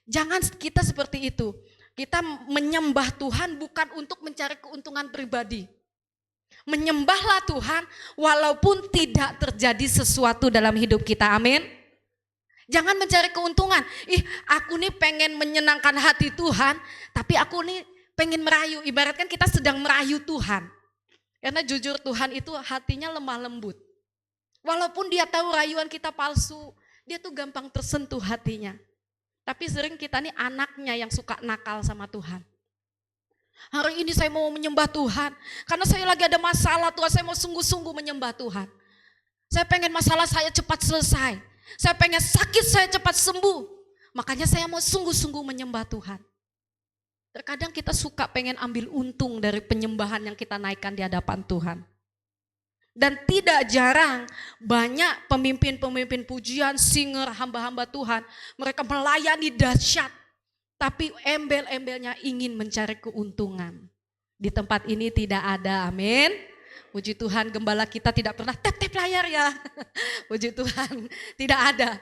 Jangan kita seperti itu. Kita menyembah Tuhan bukan untuk mencari keuntungan pribadi. Menyembahlah Tuhan walaupun tidak terjadi sesuatu dalam hidup kita. Amin. Jangan mencari keuntungan. Aku nih pengen menyenangkan hati Tuhan, tapi aku nih pengen merayu. Ibaratkan kita sedang merayu Tuhan. Karena jujur Tuhan itu hatinya lemah lembut. Walaupun dia tahu rayuan kita palsu, dia tuh gampang tersentuh hatinya. Tapi sering kita nih anaknya yang suka nakal sama Tuhan. Hari ini saya mau menyembah Tuhan, karena saya lagi ada masalah Tuhan, saya mau sungguh-sungguh menyembah Tuhan. Saya pengen masalah saya cepat selesai, saya pengen sakit saya cepat sembuh. Makanya saya mau sungguh-sungguh menyembah Tuhan. Terkadang kita suka pengen ambil untung dari penyembahan yang kita naikkan di hadapan Tuhan. Dan tidak jarang banyak pemimpin-pemimpin pujian, singer, hamba-hamba Tuhan. Mereka melayani dahsyat. Tapi embel-embelnya ingin mencari keuntungan. Di tempat ini tidak ada, amin. Puji Tuhan, gembala kita tidak pernah tap-tap layar ya. Puji Tuhan, tidak ada.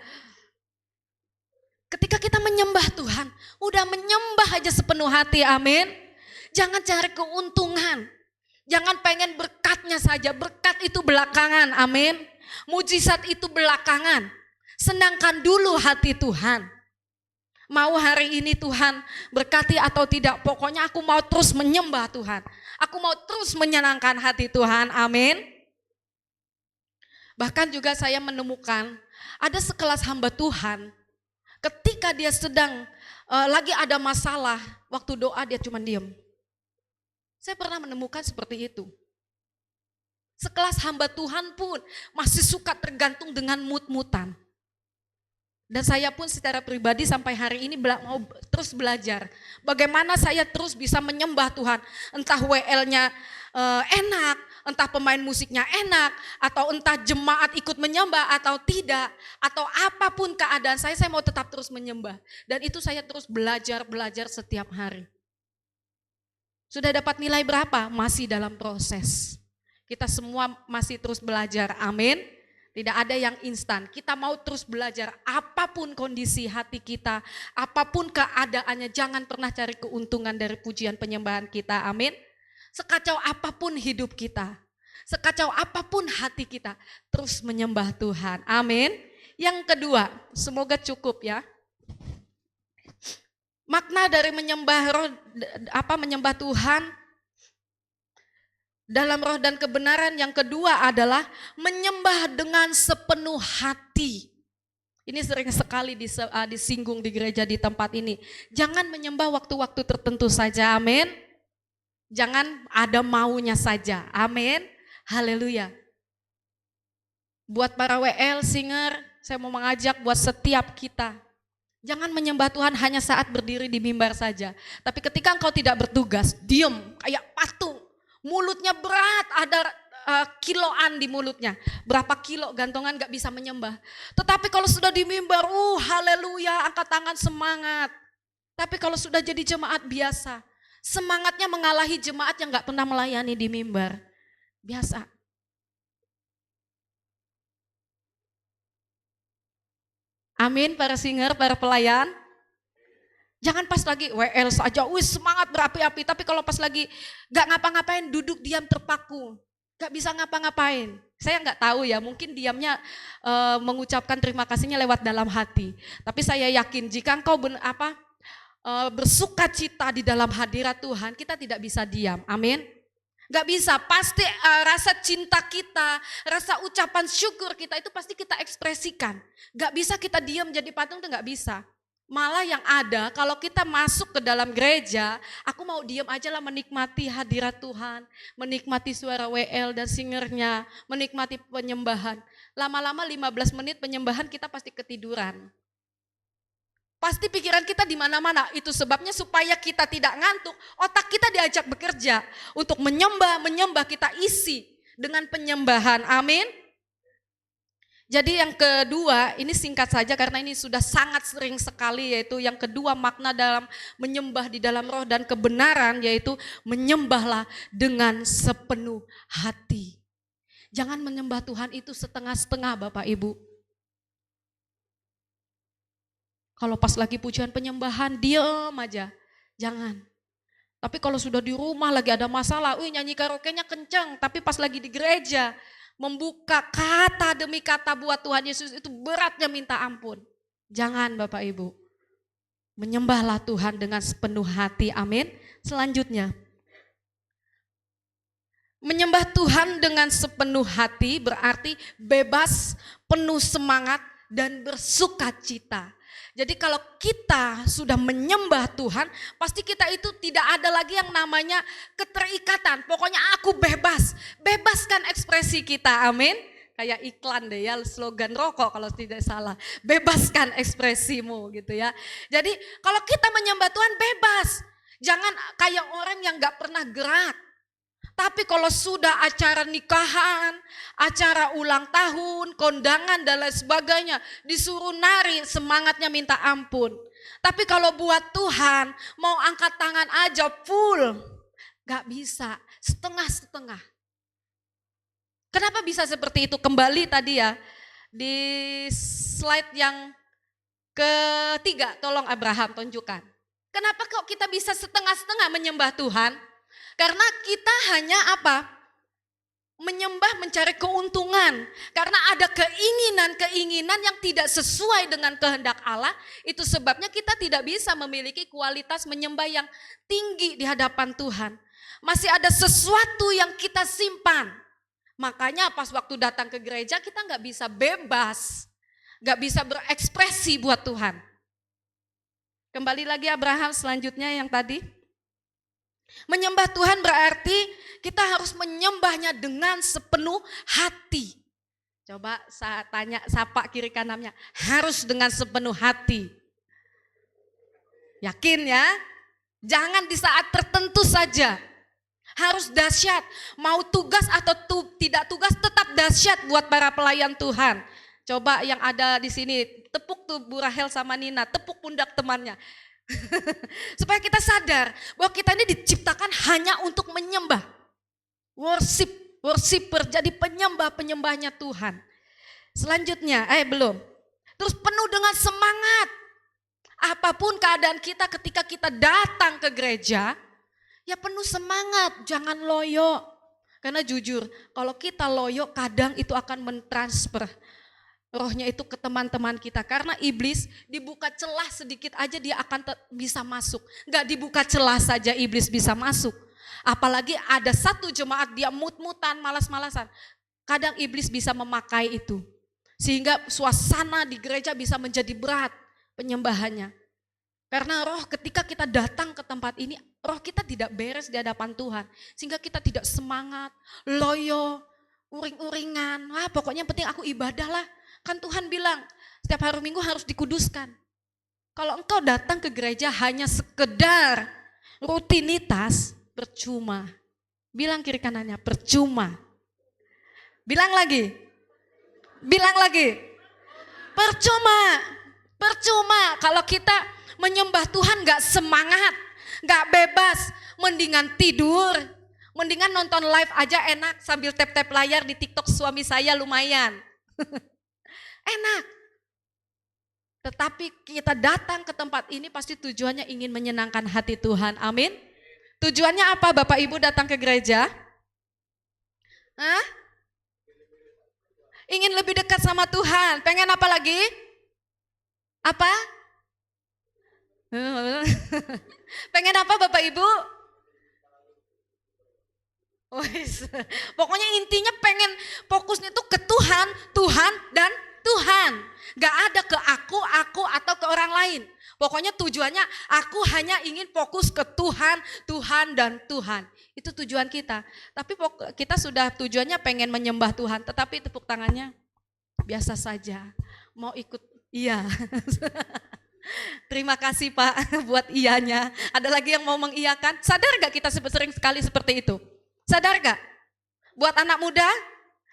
Ketika kita menyembah Tuhan, udah menyembah aja sepenuh hati, amin. Jangan cari keuntungan. Jangan pengen berkatnya saja, berkat itu belakangan, amin. Mujizat itu belakangan. Senangkan dulu hati Tuhan. Mau hari ini Tuhan berkati atau tidak, pokoknya aku mau terus menyembah Tuhan. Aku mau terus menyenangkan hati Tuhan, amin. Bahkan juga saya menemukan ada sekelas hamba Tuhan, ketika dia sedang lagi ada masalah, waktu doa dia cuma diam. Saya pernah menemukan seperti itu. Sekelas hamba Tuhan pun masih suka tergantung dengan mut-mutan. Dan saya pun secara pribadi sampai hari ini mau terus belajar. Bagaimana saya terus bisa menyembah Tuhan. Entah WL-nya enak, entah pemain musiknya enak, atau entah jemaat ikut menyembah atau tidak. Atau apapun keadaan saya mau tetap terus menyembah. Dan itu saya terus belajar setiap hari. Sudah dapat nilai berapa? Masih dalam proses. Kita semua masih terus belajar, amin. Tidak ada yang instan. Kita mau terus belajar apapun kondisi hati kita, apapun keadaannya, jangan pernah cari keuntungan dari pujian penyembahan kita, amin. Sekacau apapun hidup kita, sekacau apapun hati kita, terus menyembah Tuhan, amin. Yang kedua, semoga cukup ya. Makna dari menyembah Tuhan dalam roh dan kebenaran yang kedua adalah menyembah dengan sepenuh hati. Ini sering sekali disinggung di gereja di tempat ini. Jangan menyembah waktu-waktu tertentu saja, amin. Jangan ada maunya saja, amin. Haleluya. Buat para WL, singer, saya mau mengajak buat setiap kita. Jangan menyembah Tuhan hanya saat berdiri di mimbar saja. Tapi ketika engkau tidak bertugas, diem kayak patung. Mulutnya berat, ada kiloan di mulutnya. Berapa kilo gantongan gak bisa menyembah. Tetapi kalau sudah di mimbar, haleluya, angkat tangan semangat. Tapi kalau sudah jadi jemaat biasa, semangatnya mengalahi jemaat yang gak pernah melayani di mimbar. Biasa. Amin, para singer, para pelayan. Jangan pas lagi WL saja, semangat berapi-api. Tapi kalau pas lagi gak ngapa-ngapain, duduk diam terpaku. Gak bisa ngapa-ngapain. Saya gak tahu ya, mungkin diamnya mengucapkan terima kasihnya lewat dalam hati. Tapi saya yakin jika engkau bersuka cita di dalam hadirat Tuhan, kita tidak bisa diam. Amin. Gak bisa, pasti rasa cinta kita, rasa ucapan syukur kita itu pasti kita ekspresikan. Gak bisa kita diam jadi patung, itu gak bisa. Malah yang ada kalau kita masuk ke dalam gereja, aku mau diam aja lah menikmati hadirat Tuhan, menikmati suara WL dan singernya, menikmati penyembahan. Lama-lama 15 menit penyembahan kita pasti ketiduran. Pasti pikiran kita di mana-mana. Itu sebabnya supaya kita tidak ngantuk, otak kita diajak bekerja untuk menyembah kita isi dengan penyembahan. Amin. Jadi yang kedua, ini singkat saja karena ini sudah sangat sering sekali, yaitu yang kedua makna dalam menyembah di dalam roh dan kebenaran, yaitu menyembahlah dengan sepenuh hati. Jangan menyembah Tuhan itu setengah-setengah, Bapak Ibu. Kalau pas lagi pujian penyembahan, diem aja, jangan. Tapi kalau sudah di rumah lagi ada masalah, nyanyi karaoke-nya kenceng, tapi pas lagi di gereja, membuka kata demi kata buat Tuhan Yesus itu beratnya minta ampun. Jangan Bapak Ibu. Menyembahlah Tuhan dengan sepenuh hati, amin. Selanjutnya, menyembah Tuhan dengan sepenuh hati berarti bebas, penuh semangat, dan bersuka cita. Jadi kalau kita sudah menyembah Tuhan, pasti kita itu tidak ada lagi yang namanya keterikatan. Pokoknya aku bebas, bebaskan ekspresi kita, amin. Kayak iklan deh ya, slogan rokok kalau tidak salah. Bebaskan ekspresimu gitu ya. Jadi kalau kita menyembah Tuhan bebas. Jangan kayak orang yang gak pernah gerak. Tapi kalau sudah acara nikahan, acara ulang tahun, kondangan dan lain sebagainya, disuruh nari, semangatnya minta ampun. Tapi kalau buat Tuhan, mau angkat tangan aja full, gak bisa, setengah-setengah. Kenapa bisa seperti itu? Kembali tadi ya, di slide yang ketiga, tolong Abraham tunjukkan. Kenapa kok kita bisa setengah-setengah menyembah Tuhan? Karena kita hanya apa? Menyembah mencari keuntungan. Karena ada keinginan-keinginan yang tidak sesuai dengan kehendak Allah. Itu sebabnya kita tidak bisa memiliki kualitas menyembah yang tinggi di hadapan Tuhan. Masih ada sesuatu yang kita simpan. Makanya pas waktu datang ke gereja kita gak bisa bebas. Gak bisa berekspresi buat Tuhan. Kembali lagi Abraham selanjutnya yang tadi. Menyembah Tuhan berarti kita harus menyembahnya dengan sepenuh hati. Coba saya tanya, sapa kiri kanannya, harus dengan sepenuh hati. Yakin ya? Jangan di saat tertentu saja. Harus dahsyat, mau tugas atau tidak tugas tetap dahsyat buat para pelayan Tuhan. Coba yang ada di sini, tepuk tuh Bu Rahel sama Nina, tepuk pundak temannya. Supaya kita sadar bahwa kita ini diciptakan hanya untuk menyembah. Worshiper, jadi penyembah-penyembahnya Tuhan. Selanjutnya, belum. Terus penuh dengan semangat. Apapun keadaan kita ketika kita datang ke gereja, ya penuh semangat, jangan loyo. Karena jujur, kalau kita loyo kadang itu akan mentransfer rohnya itu ke teman-teman kita. Karena iblis dibuka celah sedikit aja dia akan bisa masuk. Gak dibuka celah saja iblis bisa masuk. Apalagi ada satu jemaat dia mut-mutan, malas-malasan. Kadang iblis bisa memakai itu. Sehingga suasana di gereja bisa menjadi berat penyembahannya. Karena roh ketika kita datang ke tempat ini, roh kita tidak beres di hadapan Tuhan. Sehingga kita tidak semangat, loyo, uring-uringan. Wah pokoknya yang penting aku ibadah lah. Kan Tuhan bilang setiap hari Minggu harus dikuduskan. Kalau engkau datang ke gereja hanya sekedar rutinitas, percuma. Bilang kiri kanannya, percuma. Bilang lagi, percuma. Percuma kalau kita menyembah Tuhan gak semangat, gak bebas, mendingan tidur, mendingan nonton live aja enak sambil tap-tap layar di TikTok suami saya lumayan. Enak. Tetapi kita datang ke tempat ini pasti tujuannya ingin menyenangkan hati Tuhan. Amin. Tujuannya apa Bapak Ibu datang ke gereja? Ingin lebih dekat sama Tuhan. Pengen apa lagi? Apa? Pengen apa Bapak Ibu? Pokoknya intinya pengen fokusnya itu ke Tuhan, Tuhan dan Tuhan. Gak ada ke aku atau ke orang lain. Pokoknya tujuannya aku hanya ingin fokus ke Tuhan, Tuhan dan Tuhan. Itu tujuan kita. Tapi kita sudah tujuannya pengen menyembah Tuhan. Tetapi tepuk tangannya biasa saja. Mau ikut, iya. Terima kasih Pak buat iyanya. Ada lagi yang mau mengiyakan? Sadar gak kita sering sekali seperti itu? Sadar gak? Buat anak muda,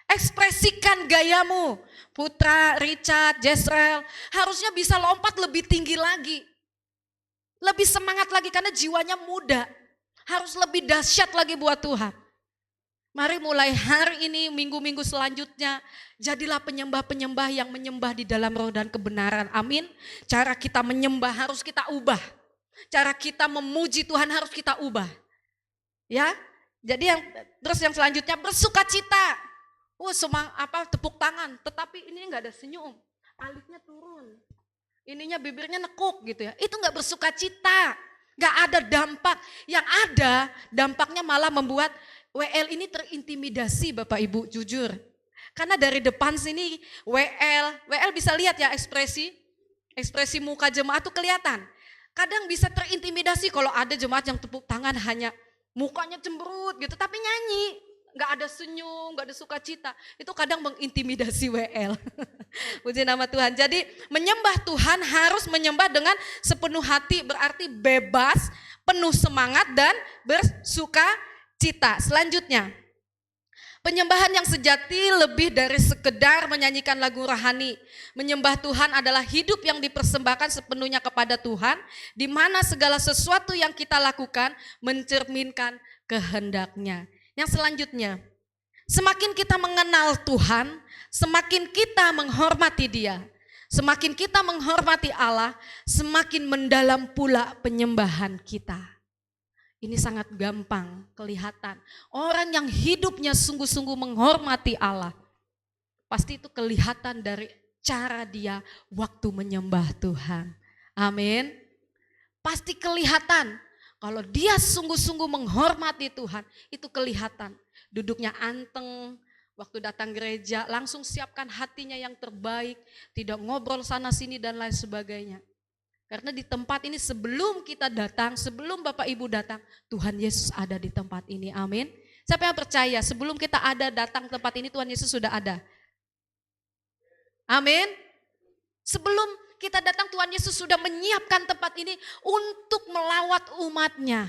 ekspresikan gayamu. Putra, Richard, Jezreel harusnya bisa lompat lebih tinggi lagi. Lebih semangat lagi karena jiwanya muda. Harus lebih dahsyat lagi buat Tuhan. Mari mulai hari ini, minggu-minggu selanjutnya, jadilah penyembah-penyembah yang menyembah di dalam roh dan kebenaran. Amin. Cara kita menyembah harus kita ubah. Cara kita memuji Tuhan harus kita ubah. Ya. Jadi terus yang selanjutnya bersukacita. Tepuk tangan, tetapi ini enggak ada senyum. Alisnya turun. Ininya bibirnya nekuk gitu ya. Itu enggak bersukacita. Enggak ada dampak. Yang ada dampaknya malah membuat WL ini terintimidasi Bapak Ibu, jujur. Karena dari depan sini WL bisa lihat ya ekspresi muka jemaat tuh kelihatan. Kadang bisa terintimidasi kalau ada jemaat yang tepuk tangan hanya mukanya cemberut gitu, tapi nyanyi, nggak ada senyum, nggak ada sukacita. Itu kadang mengintimidasi WL. Puji nama Tuhan. Jadi menyembah Tuhan harus menyembah dengan sepenuh hati, berarti bebas, penuh semangat dan bersukacita. cita. Selanjutnya, penyembahan yang sejati lebih dari sekedar menyanyikan lagu rohani. Menyembah Tuhan adalah hidup yang dipersembahkan sepenuhnya kepada Tuhan, di mana segala sesuatu yang kita lakukan mencerminkan kehendak-Nya. Yang selanjutnya, semakin kita mengenal Tuhan, semakin kita menghormati Dia. Semakin kita menghormati Allah, semakin mendalam pula penyembahan kita. Ini sangat gampang kelihatan. Orang yang hidupnya sungguh-sungguh menghormati Allah, pasti itu kelihatan dari cara dia waktu menyembah Tuhan. Amin. Pasti kelihatan kalau dia sungguh-sungguh menghormati Tuhan, itu kelihatan. Duduknya anteng, waktu datang gereja langsung siapkan hatinya yang terbaik, tidak ngobrol sana sini dan lain sebagainya. Karena di tempat ini sebelum kita datang, sebelum Bapak Ibu datang, Tuhan Yesus ada di tempat ini. Amin. Siapa yang percaya sebelum kita ada datang ke tempat ini Tuhan Yesus sudah ada? Amin. Sebelum kita datang Tuhan Yesus sudah menyiapkan tempat ini untuk melawat umat-Nya.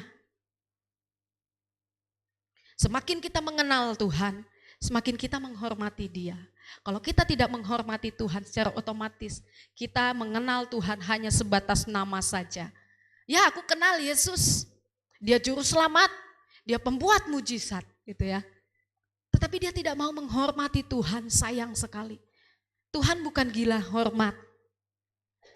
Semakin kita mengenal Tuhan, semakin kita menghormati Dia. Kalau kita tidak menghormati Tuhan secara otomatis, kita mengenal Tuhan hanya sebatas nama saja. Ya, aku kenal Yesus, Dia juru selamat, Dia pembuat mujizat gitu ya. Tetapi dia tidak mau menghormati Tuhan, sayang sekali. Tuhan bukan gila hormat,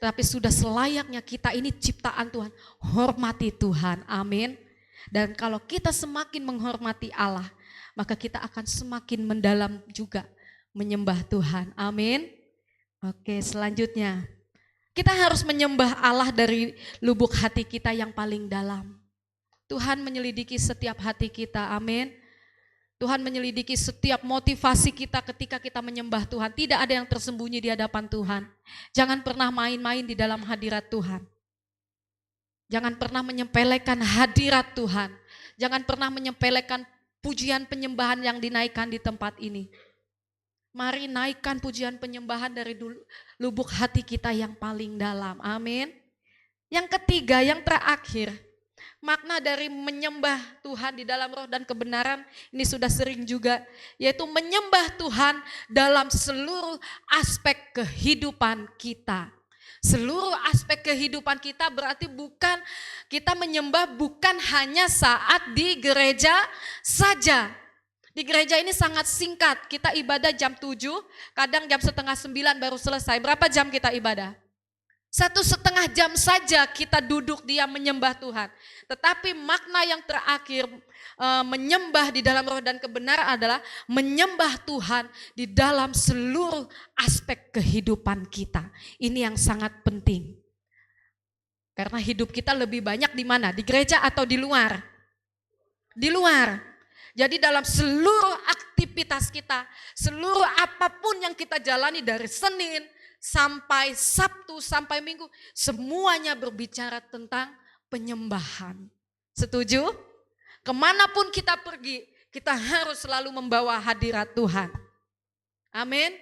tapi sudah selayaknya kita ini ciptaan Tuhan, hormati Tuhan, amin. Dan kalau kita semakin menghormati Allah, maka kita akan semakin mendalam juga menyembah Tuhan. Amin. Oke, selanjutnya. Kita harus menyembah Allah dari lubuk hati kita yang paling dalam. Tuhan menyelidiki setiap hati kita. Amin. Tuhan menyelidiki setiap motivasi kita ketika kita menyembah Tuhan. Tidak ada yang tersembunyi di hadapan Tuhan. Jangan pernah main-main di dalam hadirat Tuhan. Jangan pernah menyepelekan hadirat Tuhan. Jangan pernah menyepelekan pujian penyembahan yang dinaikkan di tempat ini. Mari naikkan pujian penyembahan dari lubuk hati kita yang paling dalam. Amin. Yang ketiga, yang terakhir, makna dari menyembah Tuhan di dalam roh dan kebenaran ini sudah sering juga, yaitu menyembah Tuhan dalam seluruh aspek kehidupan kita. Seluruh aspek kehidupan kita berarti bukan kita menyembah bukan hanya saat di gereja saja. Di gereja ini sangat singkat, kita ibadah jam 7, kadang jam setengah 9 baru selesai. Berapa jam kita ibadah? 1,5 jam saja kita duduk diam menyembah Tuhan. Tetapi makna yang terakhir menyembah di dalam roh dan kebenaran adalah menyembah Tuhan di dalam seluruh aspek kehidupan kita. Ini yang sangat penting. Karena hidup kita lebih banyak di mana? Di gereja atau di luar? Di luar. Jadi dalam seluruh aktivitas kita, seluruh apapun yang kita jalani dari Senin sampai Sabtu sampai Minggu, semuanya berbicara tentang penyembahan. Setuju? Kemanapun kita pergi, kita harus selalu membawa hadirat Tuhan. Amin.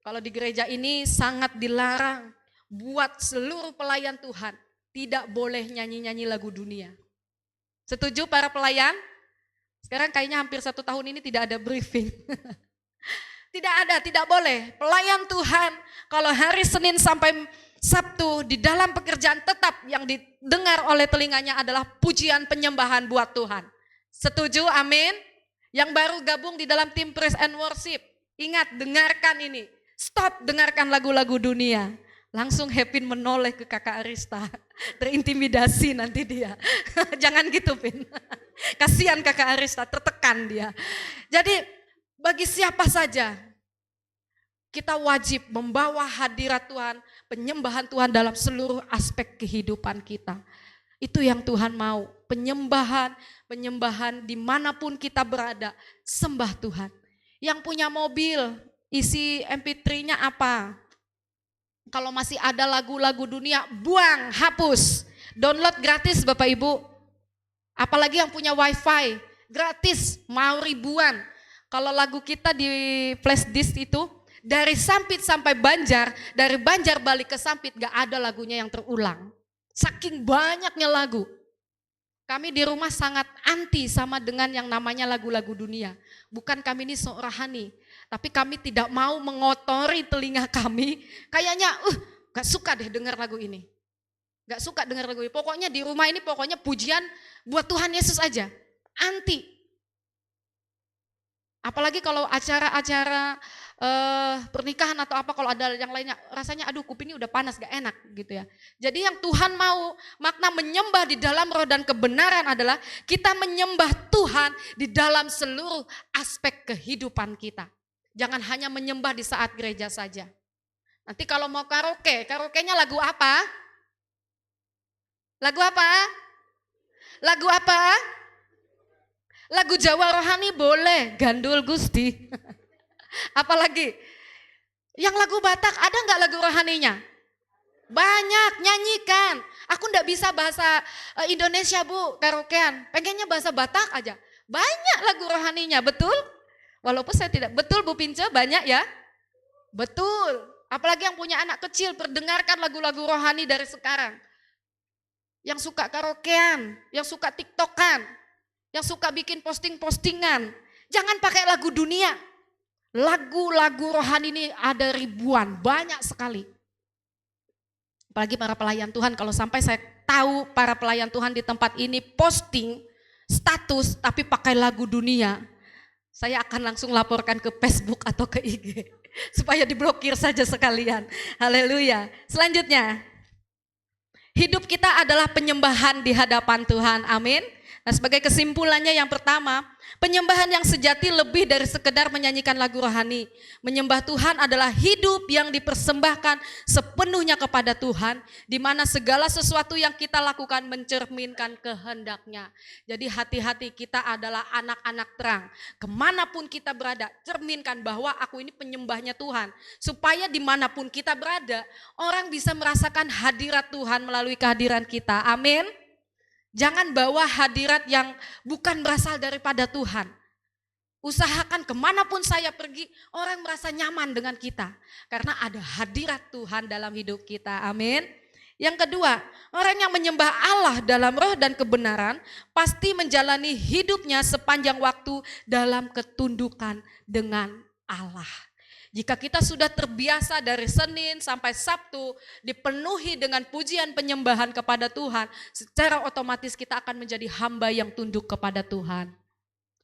Kalau di gereja ini sangat dilarang buat seluruh pelayan Tuhan tidak boleh nyanyi-nyanyi lagu dunia. Setuju para pelayan? Sekarang kayaknya hampir 1 tahun ini tidak ada briefing. Tidak ada, tidak boleh. Pelayan Tuhan kalau hari Senin sampai Sabtu di dalam pekerjaan tetap yang didengar oleh telinganya adalah pujian penyembahan buat Tuhan. Setuju? Amin. Yang baru gabung di dalam tim praise and worship, ingat dengarkan ini. Stop dengarkan lagu-lagu dunia. Langsung Happy menoleh ke kakak Arista. Terintimidasi nanti dia. Jangan gitu Pin. Kasihan kakak Arista, tertekan dia. Jadi bagi siapa saja kita wajib membawa hadirat Tuhan, penyembahan Tuhan dalam seluruh aspek kehidupan kita. Itu yang Tuhan mau, penyembahan dimanapun kita berada, sembah Tuhan. Yang punya mobil, isi MP3-nya apa? Kalau masih ada lagu-lagu dunia, buang, hapus. Download gratis Bapak Ibu. Apalagi yang punya wifi, gratis, mau ribuan. Kalau lagu kita di flash disk itu, dari Sampit sampai Banjar, dari Banjar balik ke Sampit, gak ada lagunya yang terulang. Saking banyaknya lagu. Kami di rumah sangat anti sama dengan yang namanya lagu-lagu dunia. Bukan kami ini sok rohani, tapi kami tidak mau mengotori telinga kami. Kayaknya gak suka deh dengar lagu ini. Gak suka dengar lagu ini. Pokoknya di rumah ini pokoknya pujian buat Tuhan Yesus aja. Anti. Apalagi kalau acara-acara pernikahan atau apa, kalau ada yang lainnya, rasanya aduh kuping ini udah panas gak enak gitu ya. Jadi yang Tuhan mau, makna menyembah di dalam roh dan kebenaran adalah kita menyembah Tuhan di dalam seluruh aspek kehidupan kita. Jangan hanya menyembah di saat gereja saja. Nanti kalau mau karaoke-nya lagu apa? Lagu apa? Lagu apa? Lagu Jawa rohani boleh, Gandul Gusti. Apalagi yang lagu Batak, ada nggak lagu rohaninya? Banyak, nyanyikan. Aku nggak bisa bahasa Indonesia Bu, karaokean. Pengennya bahasa Batak aja. Banyak lagu rohaninya, betul? Walaupun saya tidak, betul Bu Pince, banyak ya? Betul. Apalagi yang punya anak kecil, perdengarkan lagu-lagu rohani dari sekarang. Yang suka karaokean, yang suka tiktokan, yang suka bikin posting-postingan. Jangan pakai lagu dunia. Lagu-lagu rohani ini ada ribuan, banyak sekali. Apalagi para pelayan Tuhan, kalau sampai saya tahu para pelayan Tuhan di tempat ini posting status tapi pakai lagu dunia, saya akan langsung laporkan ke Facebook atau ke IG supaya diblokir saja sekalian. Haleluya. Selanjutnya, hidup kita adalah penyembahan di hadapan Tuhan. Amin. Nah, sebagai kesimpulannya yang pertama, penyembahan yang sejati lebih dari sekedar menyanyikan lagu rohani. Menyembah Tuhan adalah hidup yang dipersembahkan sepenuhnya kepada Tuhan, di mana segala sesuatu yang kita lakukan mencerminkan kehendak-Nya. Jadi hati-hati, kita adalah anak-anak terang. Kemanapun kita berada, cerminkan bahwa aku ini penyembahnya Tuhan. Supaya dimanapun kita berada, orang bisa merasakan hadirat Tuhan melalui kehadiran kita. Amin. Jangan bawa hadirat yang bukan berasal daripada Tuhan. Usahakan kemanapun saya pergi, orang merasa nyaman dengan kita. Karena ada hadirat Tuhan dalam hidup kita. Amin. Yang kedua, orang yang menyembah Allah dalam roh dan kebenaran pasti menjalani hidupnya sepanjang waktu dalam ketundukan dengan Allah. Jika kita sudah terbiasa dari Senin sampai Sabtu dipenuhi dengan pujian penyembahan kepada Tuhan, secara otomatis kita akan menjadi hamba yang tunduk kepada Tuhan.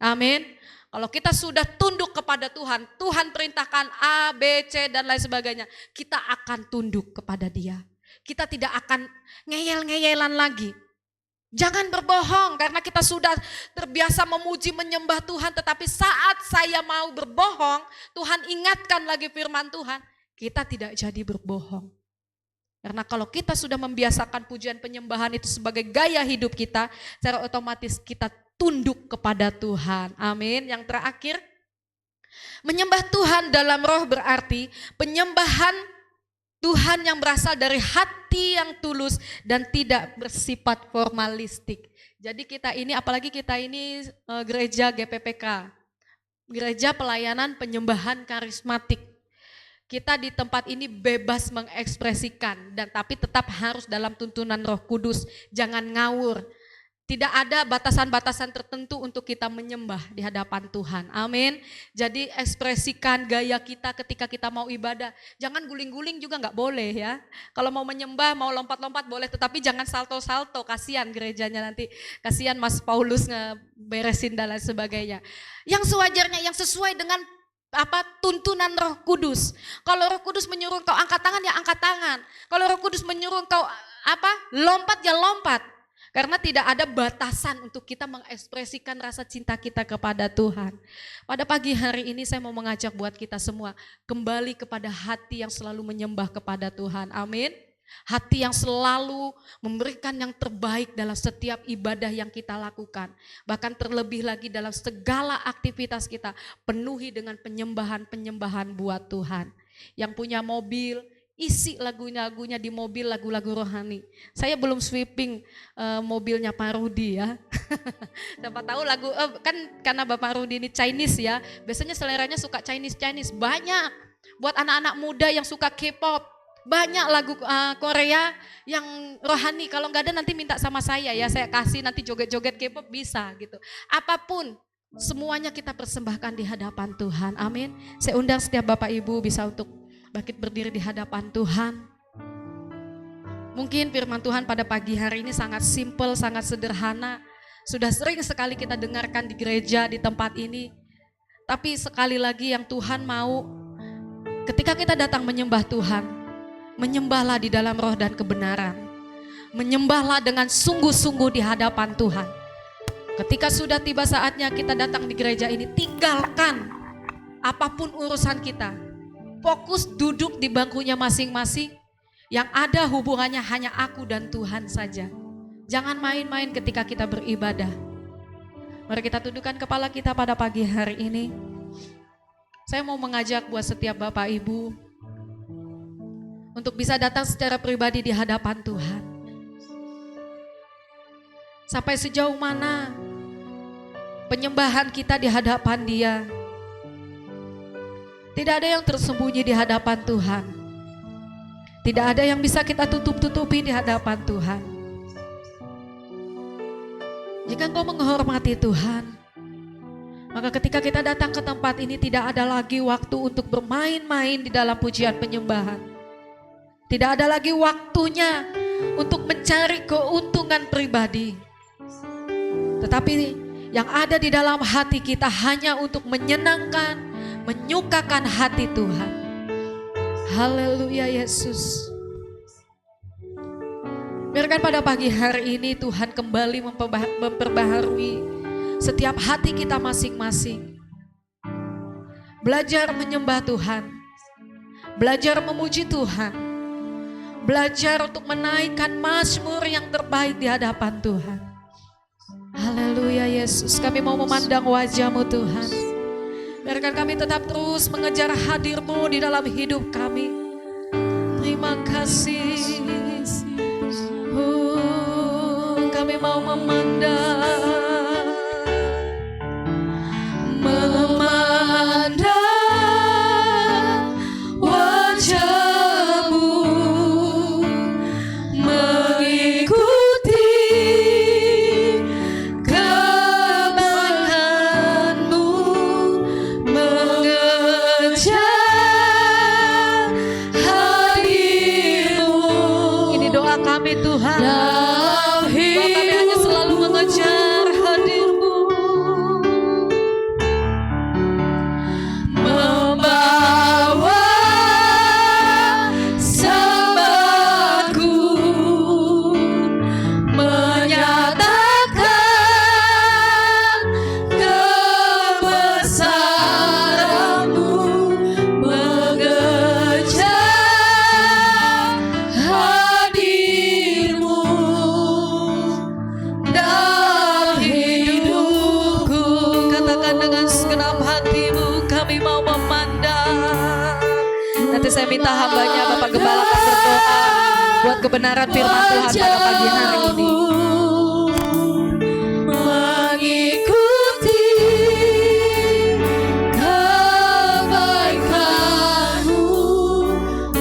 Amin. Kalau kita sudah tunduk kepada Tuhan, Tuhan perintahkan A, B, C dan lain sebagainya, kita akan tunduk kepada Dia. Kita tidak akan ngeyel-ngeyelan lagi. Jangan berbohong karena kita sudah terbiasa memuji menyembah Tuhan, tetapi saat saya mau berbohong, Tuhan ingatkan lagi firman Tuhan, kita tidak jadi berbohong. Karena kalau kita sudah membiasakan pujian penyembahan itu sebagai gaya hidup kita, secara otomatis kita tunduk kepada Tuhan. Amin. Yang terakhir, menyembah Tuhan dalam roh berarti penyembahan Tuhan yang berasal dari hati yang tulus dan tidak bersifat formalistik. Jadi kita ini, apalagi kita ini gereja GPPK, gereja pelayanan penyembahan karismatik. Kita di tempat ini bebas mengekspresikan, dan tapi tetap harus dalam tuntunan Roh Kudus, jangan ngawur. Tidak ada batasan-batasan tertentu untuk kita menyembah di hadapan Tuhan. Amin. Jadi ekspresikan gaya kita ketika kita mau ibadah. Jangan guling-guling juga nggak boleh ya. Kalau mau menyembah, mau lompat-lompat boleh, tetapi jangan salto-salto. Kasihan gerejanya nanti. Kasihan Mas Paulus ngeberesin dan lain sebagainya. Yang sewajarnya, yang sesuai dengan tuntunan Roh Kudus. Kalau Roh Kudus menyuruh kau angkat tangan, ya angkat tangan. Kalau Roh Kudus menyuruh kau lompat, ya lompat. Karena tidak ada batasan untuk kita mengekspresikan rasa cinta kita kepada Tuhan. Pada pagi hari ini saya mau mengajak buat kita semua kembali kepada hati yang selalu menyembah kepada Tuhan. Amin. Hati yang selalu memberikan yang terbaik dalam setiap ibadah yang kita lakukan. Bahkan terlebih lagi dalam segala aktivitas kita penuhi dengan penyembahan-penyembahan buat Tuhan. Yang punya mobil, isi lagunya di mobil, lagu-lagu rohani. Saya belum sweeping mobilnya Pak Rudi ya. Siapa tahu lagu, kan karena Bapak Rudi ini Chinese ya. Biasanya seleranya suka Chinese. Banyak. Buat anak-anak muda yang suka K-pop, Banyak lagu Korea yang rohani, kalau nggak ada nanti minta sama saya ya, saya kasih nanti joget-joget K-pop bisa gitu. Apapun, semuanya kita persembahkan di hadapan Tuhan, amin. Saya undang setiap Bapak Ibu bisa untuk bangkit berdiri di hadapan Tuhan. Mungkin firman Tuhan pada pagi hari ini sangat simpel, sangat sederhana. Sudah sering sekali kita dengarkan di gereja, di tempat ini. Tapi sekali lagi yang Tuhan mau, ketika kita datang menyembah Tuhan, menyembahlah di dalam roh dan kebenaran. Menyembahlah dengan sungguh-sungguh di hadapan Tuhan. Ketika sudah tiba saatnya kita datang di gereja ini, tinggalkan apapun urusan kita. Fokus duduk di bangkunya masing-masing. Yang ada hubungannya hanya aku dan Tuhan saja. Jangan main-main ketika kita beribadah. Mari kita tundukkan kepala kita pada pagi hari ini. Saya mau mengajak buat setiap Bapak Ibu untuk bisa datang secara pribadi di hadapan Tuhan. Sampai sejauh mana penyembahan kita di hadapan Dia. Tidak ada yang tersembunyi di hadapan Tuhan. Tidak ada yang bisa kita tutup-tutupi di hadapan Tuhan. Jika engkau menghormati Tuhan, maka ketika kita datang ke tempat ini tidak ada lagi waktu untuk bermain-main di dalam pujian penyembahan. Tidak ada lagi waktunya untuk mencari keuntungan pribadi. Tetapi yang ada di dalam hati kita hanya untuk menyenangkan, menyukakan hati Tuhan. Haleluya Yesus. Biarkan pada pagi hari ini Tuhan kembali memperbaharui setiap hati kita masing-masing. Belajar menyembah Tuhan. Belajar memuji Tuhan. Belajar untuk menaikkan mazmur yang terbaik di hadapan Tuhan. Haleluya Yesus, kami mau memandang wajah-Mu Tuhan. Biarkan kami tetap terus mengejar hadir-Mu di dalam hidup kami. Terima kasih. Kami mau memandang wajah-Mu, mengikuti kebaikan-Mu, mengejar hadir-Mu. Ini doa kami Tuhan. Doa kami hanya selalu mengejar hadir-Mu. Membawa sembahku, menyatakan kebesaran-Mu, mengejar hadir-Mu dalam hidupku. Katakan dengan segenap hatimu, kami mau memandang. Nanti saya minta hambanya Bapak Gembala akan berdoa buat kebenaran firman Tuhan pada pagi hari ini. Mengikuti kebaikan-Mu,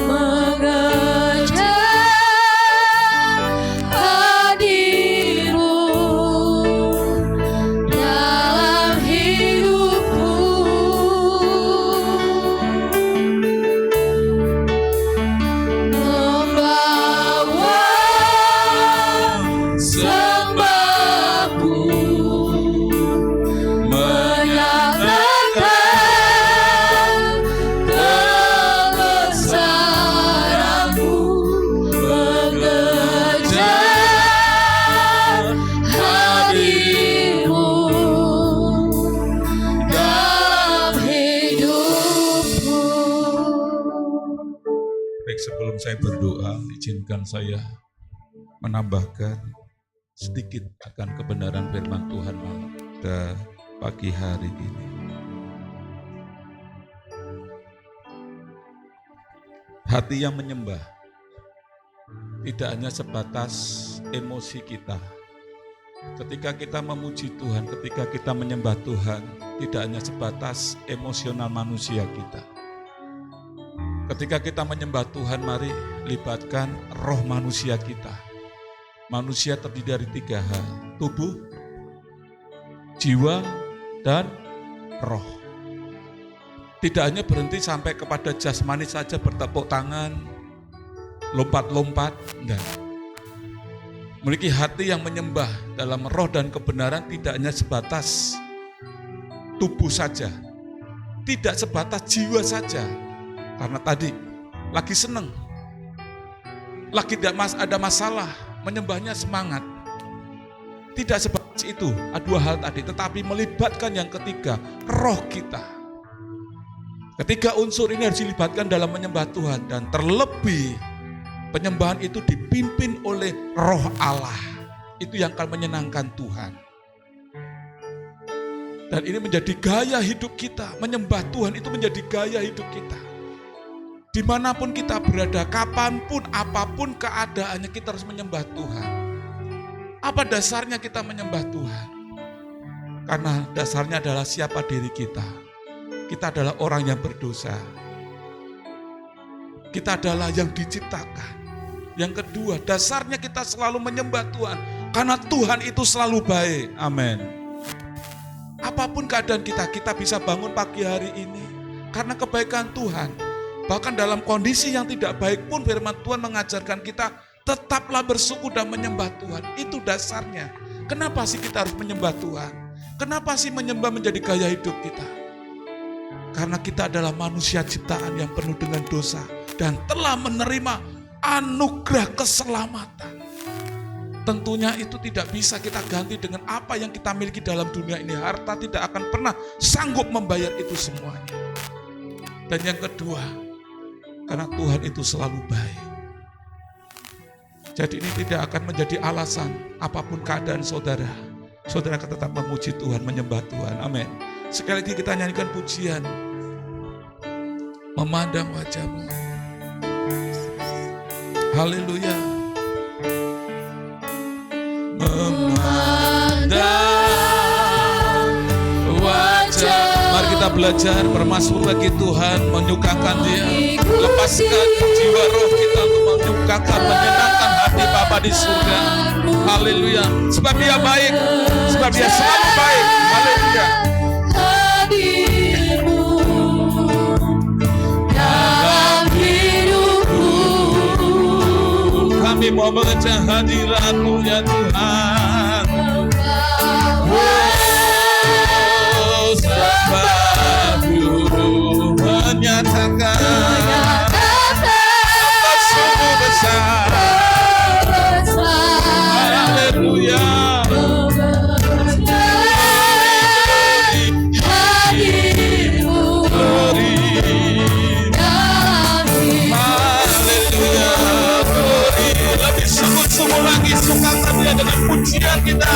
mengejar hadir-Mu dalam hidupku. Membawa sembahku, menyatakan kebesaran-Mu, mengejar hadir-Mu dalam hidupku. Baik, sebelum saya berdoa, izinkan saya menambahkan sedikit akan kebenaran firman Tuhan pada pagi hari ini. Hati yang menyembah tidak hanya sebatas emosi kita. Ketika kita memuji Tuhan, ketika kita menyembah Tuhan, tidak hanya sebatas emosional manusia kita. Ketika kita menyembah Tuhan, mari libatkan roh manusia kita. Manusia terdiri dari 3 hal, tubuh, jiwa, dan roh. Tidak hanya berhenti sampai kepada jasmani saja, bertepuk tangan, lompat-lompat, enggak. Memiliki hati yang menyembah dalam roh dan kebenaran tidak hanya sebatas tubuh saja, tidak sebatas jiwa saja. Karena tadi lagi seneng, lagi tidak ada masalah, menyembahnya semangat. Tidak sebatas itu, ada 2 hal tadi, tetapi melibatkan yang ketiga, roh kita. Ketiga unsur ini harus dilibatkan dalam menyembah Tuhan, dan terlebih penyembahan itu dipimpin oleh roh Allah. Itu yang akan menyenangkan Tuhan. Dan ini menjadi gaya hidup kita, menyembah Tuhan itu menjadi gaya hidup kita. Dimanapun kita berada, kapanpun, apapun keadaannya, kita harus menyembah Tuhan. Apa dasarnya kita menyembah Tuhan? Karena dasarnya adalah siapa diri kita. Kita adalah orang yang berdosa. Kita adalah yang diciptakan. Yang kedua, dasarnya kita selalu menyembah Tuhan. Karena Tuhan itu selalu baik. Amin. Apapun keadaan kita, kita bisa bangun pagi hari ini karena kebaikan Tuhan. Bahkan dalam kondisi yang tidak baik pun firman Tuhan mengajarkan kita tetaplah bersyukur dan menyembah Tuhan. Itu dasarnya. Kenapa sih kita harus menyembah Tuhan? Kenapa sih menyembah menjadi gaya hidup kita? Karena kita adalah manusia ciptaan yang penuh dengan dosa dan telah menerima anugerah keselamatan. Tentunya itu tidak bisa kita ganti dengan apa yang kita miliki dalam dunia ini. Harta tidak akan pernah sanggup membayar itu semuanya. Dan yang kedua, karena Tuhan itu selalu baik. Jadi ini tidak akan menjadi alasan apapun keadaan saudara. Saudara akan tetap memuji Tuhan, menyembah Tuhan. Amin. Sekali lagi kita nyanyikan pujian. Memandang wajah-Mu. Haleluya. Memandang wajah. Mari kita belajar bermasmur bagi Tuhan, menyukakan Dia. Lepaskan jiwa roh kita untuk menyukakan, menyenangkan hati Bapa di surga. Haleluya. Sebab Dia baik, sebab Dia selalu baik. Haleluya. Kami mau mengejar hadirat-Mu ya Tuhan. Oh, sebab-Mu menyatakan apa sungguh besar. Haleluya. Sungguh lagi sukakan Dia dengan pujian kita.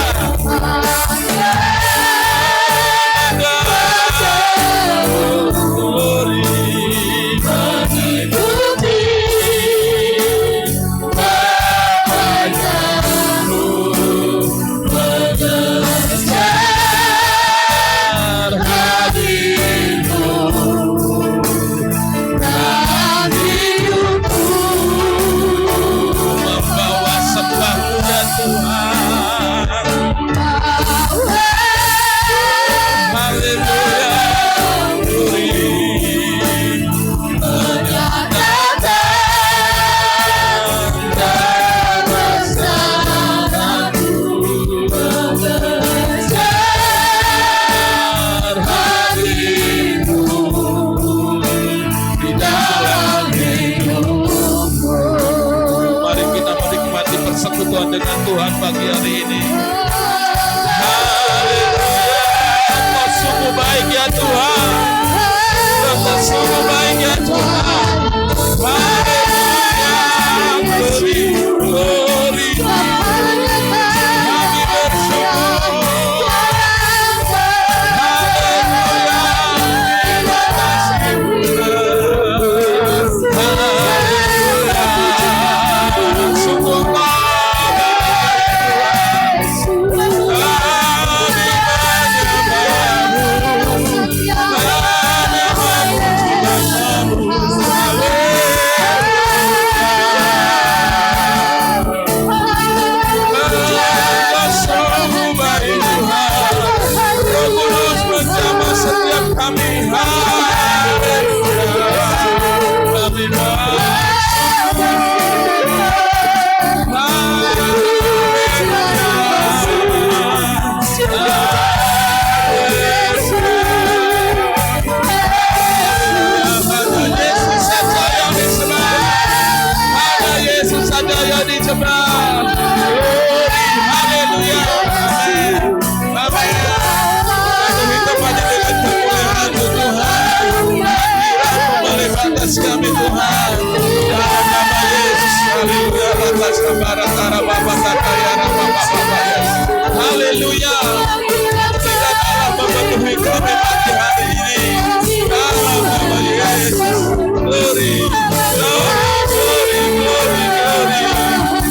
Tidak kalah memenuhi kami pagi hari ini. Dalam nama Yesus. Glory, glory, glory, glory.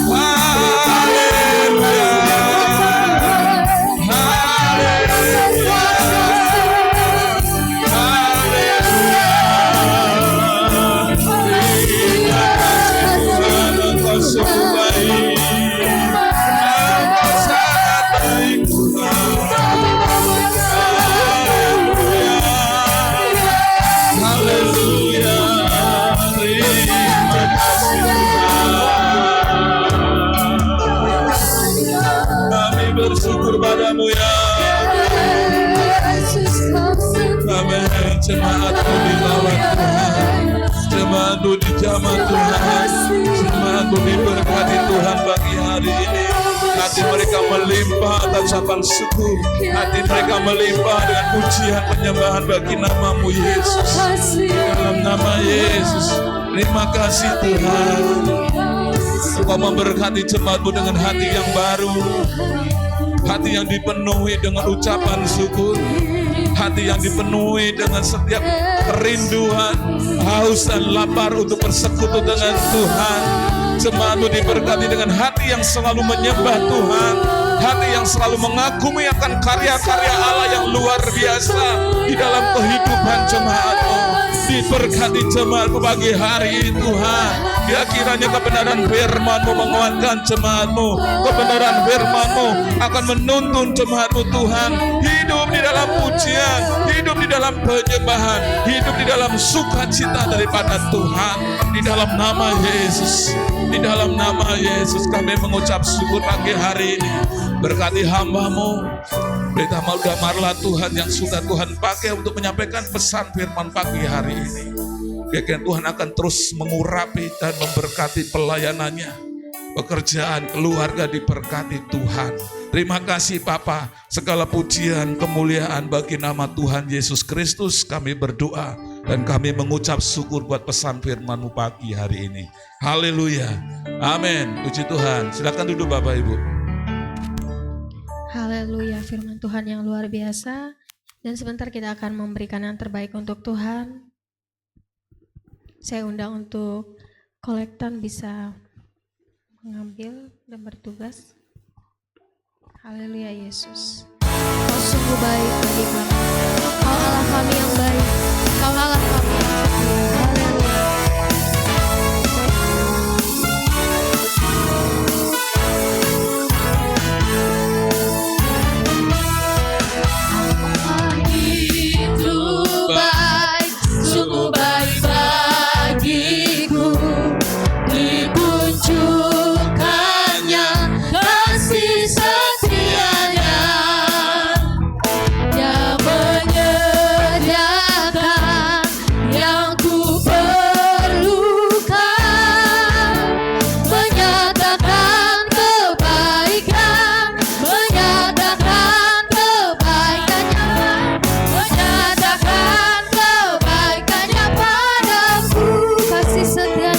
Haleluya. Haleluya. Sungguh baik, Engkau sangat baik Tuhan. Haleluya, haleluya, terima kasih Tuhan. Kami bersyukur padamu ya. Amin. Jemaatmu dilawat Tuhan, jemaatmu dijamah Tuhan, jemaatmu diberkati Tuhan pagi hari ini. Hati mereka melimpah atas ucapan syukur, hati mereka melimpah dengan pujian penyembahan bagi namamu Yesus. Dalam nama Yesus, terima kasih Tuhan. Engkau memberkati jemaatmu dengan hati yang baru, hati yang dipenuhi dengan ucapan syukur, hati yang dipenuhi dengan setiap kerinduan, haus dan lapar untuk bersekutu dengan Tuhan. Jemaatmu diberkati dengan hati yang selalu menyembah Tuhan, hati yang selalu mengagumi akan karya-karya Allah yang luar biasa di dalam kehidupan jemaatmu. Diberkati jemaatmu pagi hari ini Tuhan. Ya kiranya kebenaran firman-Mu menguatkan jemaatmu, kebenaran firman-Mu akan menuntun jemaatmu Tuhan, hidup di dalam pujian, hidup di dalam penyembahan, hidup di dalam sukacita daripada Tuhan. Di dalam nama Yesus, di dalam nama Yesus kami mengucap syukur pagi hari ini. Berkati hamba-Mu, berita Marla Tuhan yang sudah Tuhan pakai untuk menyampaikan pesan firman pagi hari ini. Biarkan Tuhan akan terus mengurapi dan memberkati pelayanannya, pekerjaan, keluarga diberkati Tuhan. Terima kasih Bapa, segala pujian, kemuliaan bagi nama Tuhan Yesus Kristus kami berdoa dan kami mengucap syukur buat pesan firman-Mu pagi hari ini. Haleluya, amin, puji Tuhan. Silakan duduk Bapak Ibu. Haleluya, firman Tuhan yang luar biasa. Dan sebentar kita akan memberikan yang terbaik untuk Tuhan. Saya undang untuk kolektan bisa mengambil dan bertugas. Haleluya Yesus. Kau sungguh baik bagi kami. Kau Allah kami yang baik. Kau Allah kami yang setia.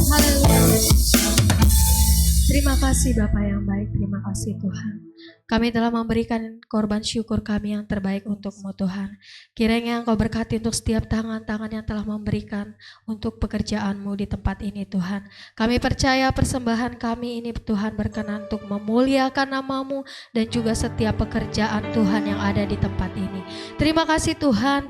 Haleluya. Terima kasih Bapak yang baik, terima kasih Tuhan. Kami telah memberikan korban syukur kami yang terbaik untuk-Mu Tuhan. Kiranya Engkau berkati untuk setiap tangan-tangan yang telah memberikan untuk pekerjaan-Mu di tempat ini Tuhan. Kami percaya persembahan kami ini Tuhan berkenan untuk memuliakan nama-Mu dan juga setiap pekerjaan Tuhan yang ada di tempat ini. Terima kasih Tuhan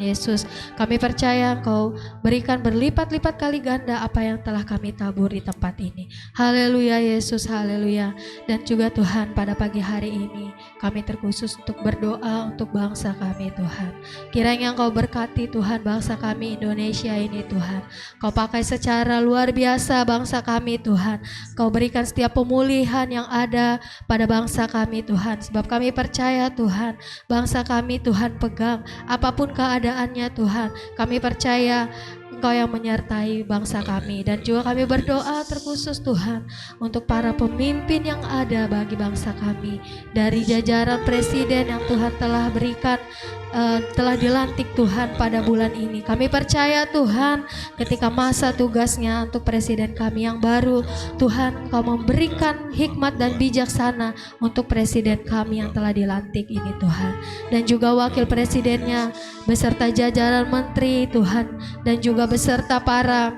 Yesus. Kami percaya Engkau berikan berlipat-lipat kali ganda apa yang telah kami tabur di tempat ini. Haleluya Yesus, haleluya. Dan juga Tuhan pada pagi hari ini kami terkhusus untuk berdoa untuk bangsa kami Tuhan. Kiranya Engkau berkati Tuhan bangsa kami Indonesia ini Tuhan. Kau pakai secara luar biasa bangsa kami Tuhan. Kau berikan setiap pemulihan yang ada pada bangsa kami Tuhan. Sebab kami percaya Tuhan bangsa kami Tuhan pegang apapun keadaannya Tuhan. Kami percaya Engkau yang menyertai bangsa kami. Dan juga kami berdoa terkhusus Tuhan untuk para pemimpin yang ada bagi bangsa kami. Dari jajaran presiden yang Tuhan telah berikan, telah dilantik Tuhan pada bulan ini. Kami percaya Tuhan ketika masa tugasnya untuk presiden kami yang baru, Tuhan Engkau memberikan hikmat dan bijaksana untuk presiden kami yang telah dilantik ini Tuhan. Dan juga wakil presidennya beserta jajaran menteri Tuhan, dan juga beserta para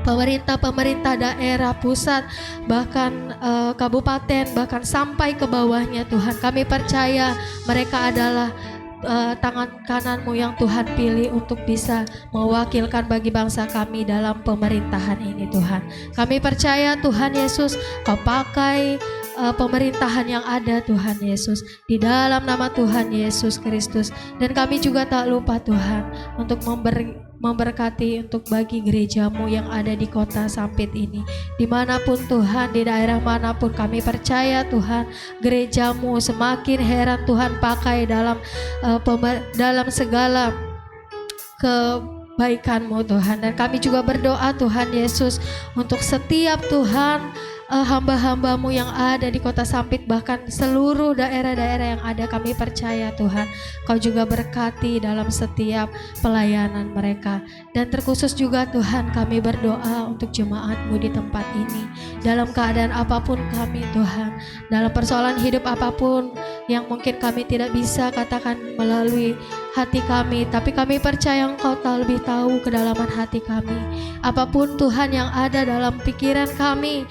pemerintah daerah, pusat, bahkan kabupaten, bahkan sampai ke bawahnya Tuhan. Kami percaya mereka adalah tangan kanan-Mu yang Tuhan pilih untuk bisa mewakilkan bagi bangsa kami dalam pemerintahan ini Tuhan. Kami percaya Tuhan Yesus Kau pakai pemerintahan yang ada Tuhan Yesus di dalam nama Tuhan Yesus Kristus. Dan kami juga tak lupa Tuhan untuk memberkati untuk bagi gereja-Mu yang ada di kota Sampit ini, dimanapun Tuhan, di daerah manapun. Kami percaya Tuhan gereja-Mu semakin heran Tuhan pakai dalam segala kebaikan-Mu Tuhan. Dan kami juga berdoa Tuhan Yesus untuk setiap Tuhan hamba-hamba-Mu yang ada di kota Sampit, bahkan seluruh daerah-daerah yang ada. Kami percaya Tuhan Kau juga berkati dalam setiap pelayanan mereka. Dan terkhusus juga Tuhan kami berdoa untuk jemaat-Mu di tempat ini, dalam keadaan apapun kami Tuhan, dalam persoalan hidup apapun yang mungkin kami tidak bisa katakan melalui hati kami, tapi kami percaya Engkau lebih tahu kedalaman hati kami. Apapun Tuhan yang ada dalam pikiran kami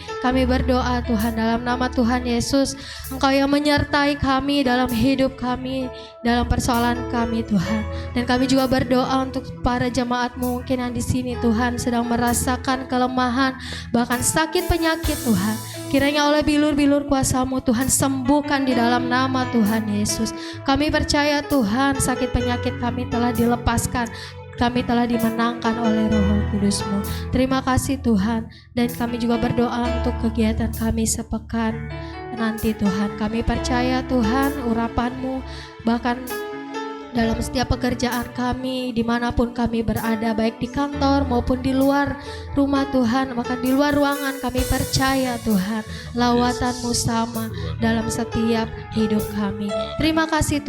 berdoa Tuhan dalam nama Tuhan Yesus, Engkau yang menyertai kami dalam hidup kami, dalam persoalan kami Tuhan. Dan kami juga berdoa untuk para jemaat-Mu mungkin yang di sini Tuhan sedang merasakan kelemahan, bahkan sakit penyakit Tuhan. Kiranya oleh bilur-bilur kuasa-Mu Tuhan sembuhkan di dalam nama Tuhan Yesus. Kami percaya Tuhan sakit penyakit kami telah dilepaskan, kami telah dimenangkan oleh Roh Kudus-Mu. Terima kasih Tuhan. Dan kami juga berdoa untuk kegiatan kami sepekan nanti Tuhan. Kami percaya Tuhan urapan-Mu bahkan dalam setiap pekerjaan kami, dimanapun kami berada, baik di kantor maupun di luar rumah Tuhan, bahkan di luar ruangan. Kami percaya Tuhan lawatan-Mu sama dalam setiap hidup kami. Terima kasih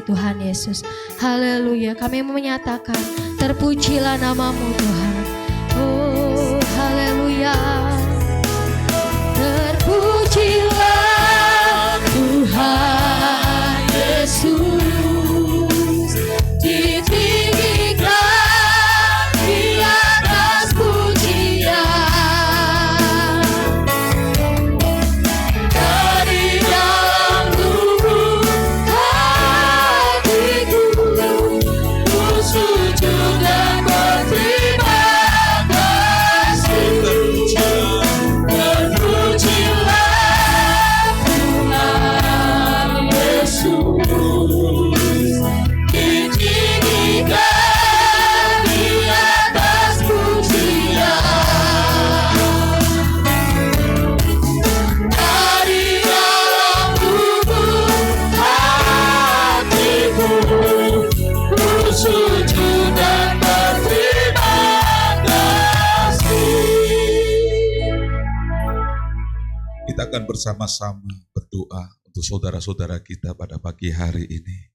Tuhan Yesus. Haleluya. Kami menyatakan terpujilah nama-Mu Tuhan. Oh haleluya. Terpujilah Tuhan Yesus. Kita akan bersama-sama berdoa untuk saudara-saudara kita pada pagi hari ini.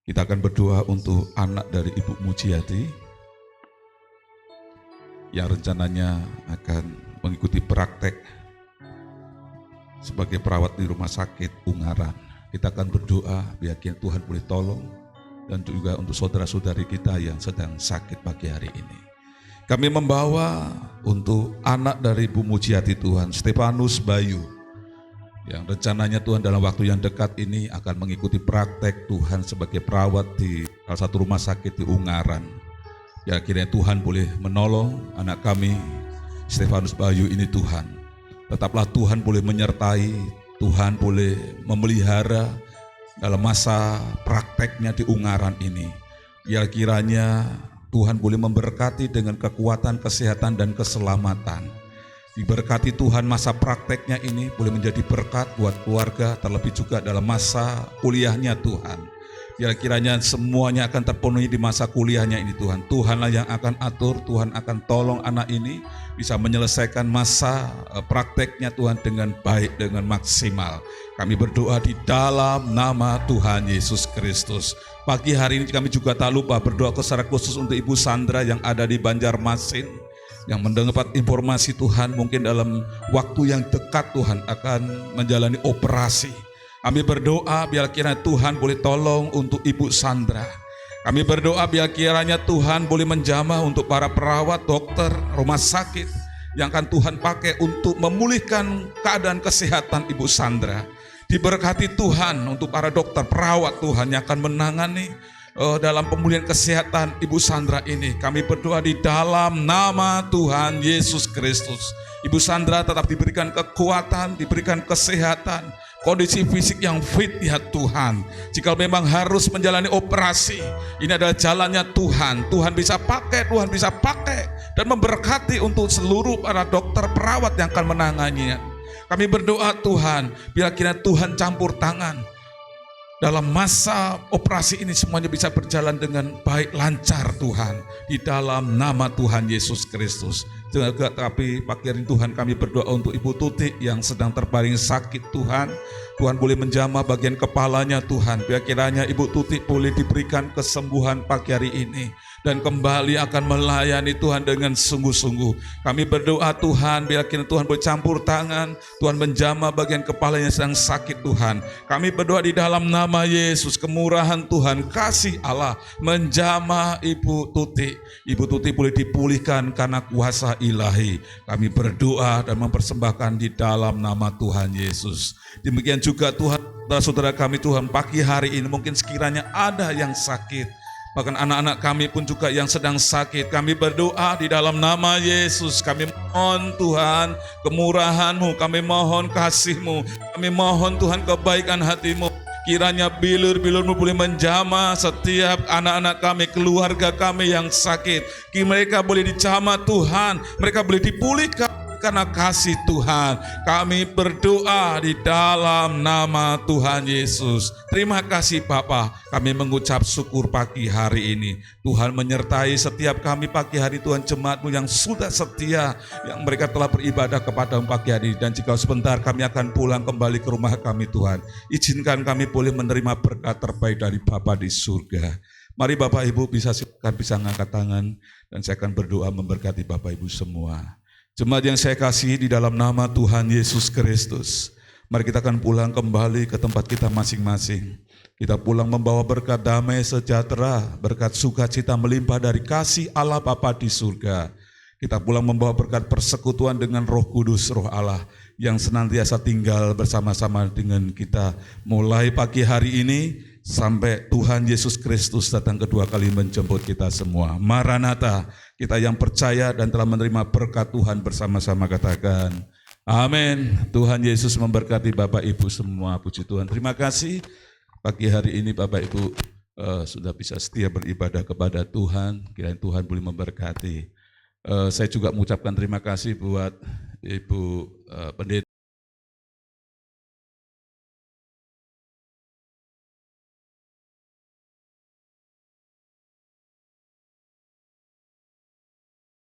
Kita akan berdoa untuk anak dari Ibu Mujiati yang rencananya akan mengikuti praktek sebagai perawat di rumah sakit Ungaran. Kita akan berdoa biar Tuhan boleh tolong, dan juga untuk saudara-saudari kita yang sedang sakit pagi hari ini. Kami membawa untuk anak dari Bu Mujiati Tuhan, Stefanus Bayu, yang rencananya Tuhan dalam waktu yang dekat ini akan mengikuti praktek Tuhan sebagai perawat di salah satu rumah sakit di Ungaran. Ya, kiranya Tuhan boleh menolong anak kami Stefanus Bayu ini Tuhan. Tetaplah Tuhan boleh menyertai, Tuhan boleh memelihara dalam masa prakteknya di Ungaran ini. Ya, kiranya Tuhan boleh memberkati dengan kekuatan, kesehatan, dan keselamatan. Diberkati Tuhan masa prakteknya ini boleh menjadi berkat buat keluarga, terlebih juga dalam masa kuliahnya Tuhan. Ya, kiranya semuanya akan terpenuhi di masa kuliahnya ini Tuhan. Tuhanlah yang akan atur, Tuhan akan tolong anak ini bisa menyelesaikan masa prakteknya Tuhan dengan baik, dengan maksimal. Kami berdoa di dalam nama Tuhan Yesus Kristus. Pagi hari ini kami juga tak lupa berdoa secara khusus untuk Ibu Sandra yang ada di Banjarmasin, yang mendapat informasi Tuhan mungkin dalam waktu yang dekat Tuhan akan menjalani operasi. Kami berdoa biar kiranya Tuhan boleh tolong untuk Ibu Sandra. Kami berdoa biar kiranya Tuhan boleh menjamah untuk para perawat, dokter, rumah sakit yang akan Tuhan pakai untuk memulihkan keadaan kesehatan Ibu Sandra. Diberkati Tuhan untuk para dokter, perawat Tuhan yang akan menangani dalam pemulihan kesehatan Ibu Sandra ini. Kami berdoa di dalam nama Tuhan Yesus Kristus. Ibu Sandra tetap diberikan kekuatan, diberikan kesehatan, kondisi fisik yang fit ya Tuhan. Jika memang harus menjalani operasi, ini adalah jalannya Tuhan. Tuhan bisa pakai dan memberkati untuk seluruh para dokter, perawat yang akan menanganinya. Kami berdoa Tuhan, bila kiranya Tuhan campur tangan dalam masa operasi ini, semuanya bisa berjalan dengan baik, lancar Tuhan, di dalam nama Tuhan Yesus Kristus. Tapi pagi hari Tuhan kami berdoa untuk Ibu Tuti yang sedang terbaring sakit Tuhan. Tuhan boleh menjamah bagian kepalanya Tuhan. Biar kiranya Ibu Tuti boleh diberikan kesembuhan pagi hari ini dan kembali akan melayani Tuhan dengan sungguh-sungguh. Kami berdoa Tuhan, biar kiranya Tuhan boleh campur tangan, Tuhan menjamah bagian kepalanya yang sedang sakit Tuhan. Kami berdoa di dalam nama Yesus, kemurahan Tuhan, kasih Allah menjamah Ibu Tuti. Ibu Tuti boleh dipulihkan karena kuasa ilahi. Kami berdoa dan mempersembahkan di dalam nama Tuhan Yesus. Demikian juga Tuhan, saudara kami Tuhan, pagi hari ini mungkin sekiranya ada yang sakit, bahkan anak-anak kami pun juga yang sedang sakit. Kami berdoa di dalam nama Yesus. Kami mohon Tuhan kemurahan-Mu, kami mohon kasih-Mu, kami mohon Tuhan kebaikan hati-Mu. Kiranya bilur-bilur-Mu boleh menjamah setiap anak-anak kami, keluarga kami yang sakit. Mereka boleh dijamah Tuhan, mereka boleh dipulihkan karena kasih Tuhan. Kami berdoa di dalam nama Tuhan Yesus. Terima kasih Bapa, kami mengucap syukur pagi hari ini. Tuhan menyertai setiap kami pagi hari Tuhan, jemaat-Mu yang sudah setia, yang mereka telah beribadah kepada pagi hari. Dan jika sebentar kami akan pulang kembali ke rumah kami Tuhan, izinkan kami boleh menerima berkat terbaik dari Bapa di surga. Mari Bapak Ibu bisa angkat tangan, dan saya akan berdoa memberkati Bapak Ibu semua. Jemaat yang saya kasihi di dalam nama Tuhan Yesus Kristus, mari kita akan pulang kembali ke tempat kita masing-masing. Kita pulang membawa berkat damai sejahtera, berkat sukacita melimpah dari kasih Allah Bapa di surga. Kita pulang membawa berkat persekutuan dengan Roh Kudus, Roh Allah yang senantiasa tinggal bersama-sama dengan kita mulai pagi hari ini sampai Tuhan Yesus Kristus datang kedua kali menjemput kita semua. Maranatha, kita yang percaya dan telah menerima berkat Tuhan bersama-sama katakan amin. Tuhan Yesus memberkati Bapak Ibu semua. Puji Tuhan. Terima kasih pagi hari ini Bapak Ibu sudah bisa setia beribadah kepada Tuhan. Kiranya Tuhan boleh memberkati. Saya juga mengucapkan terima kasih buat Ibu Pendeta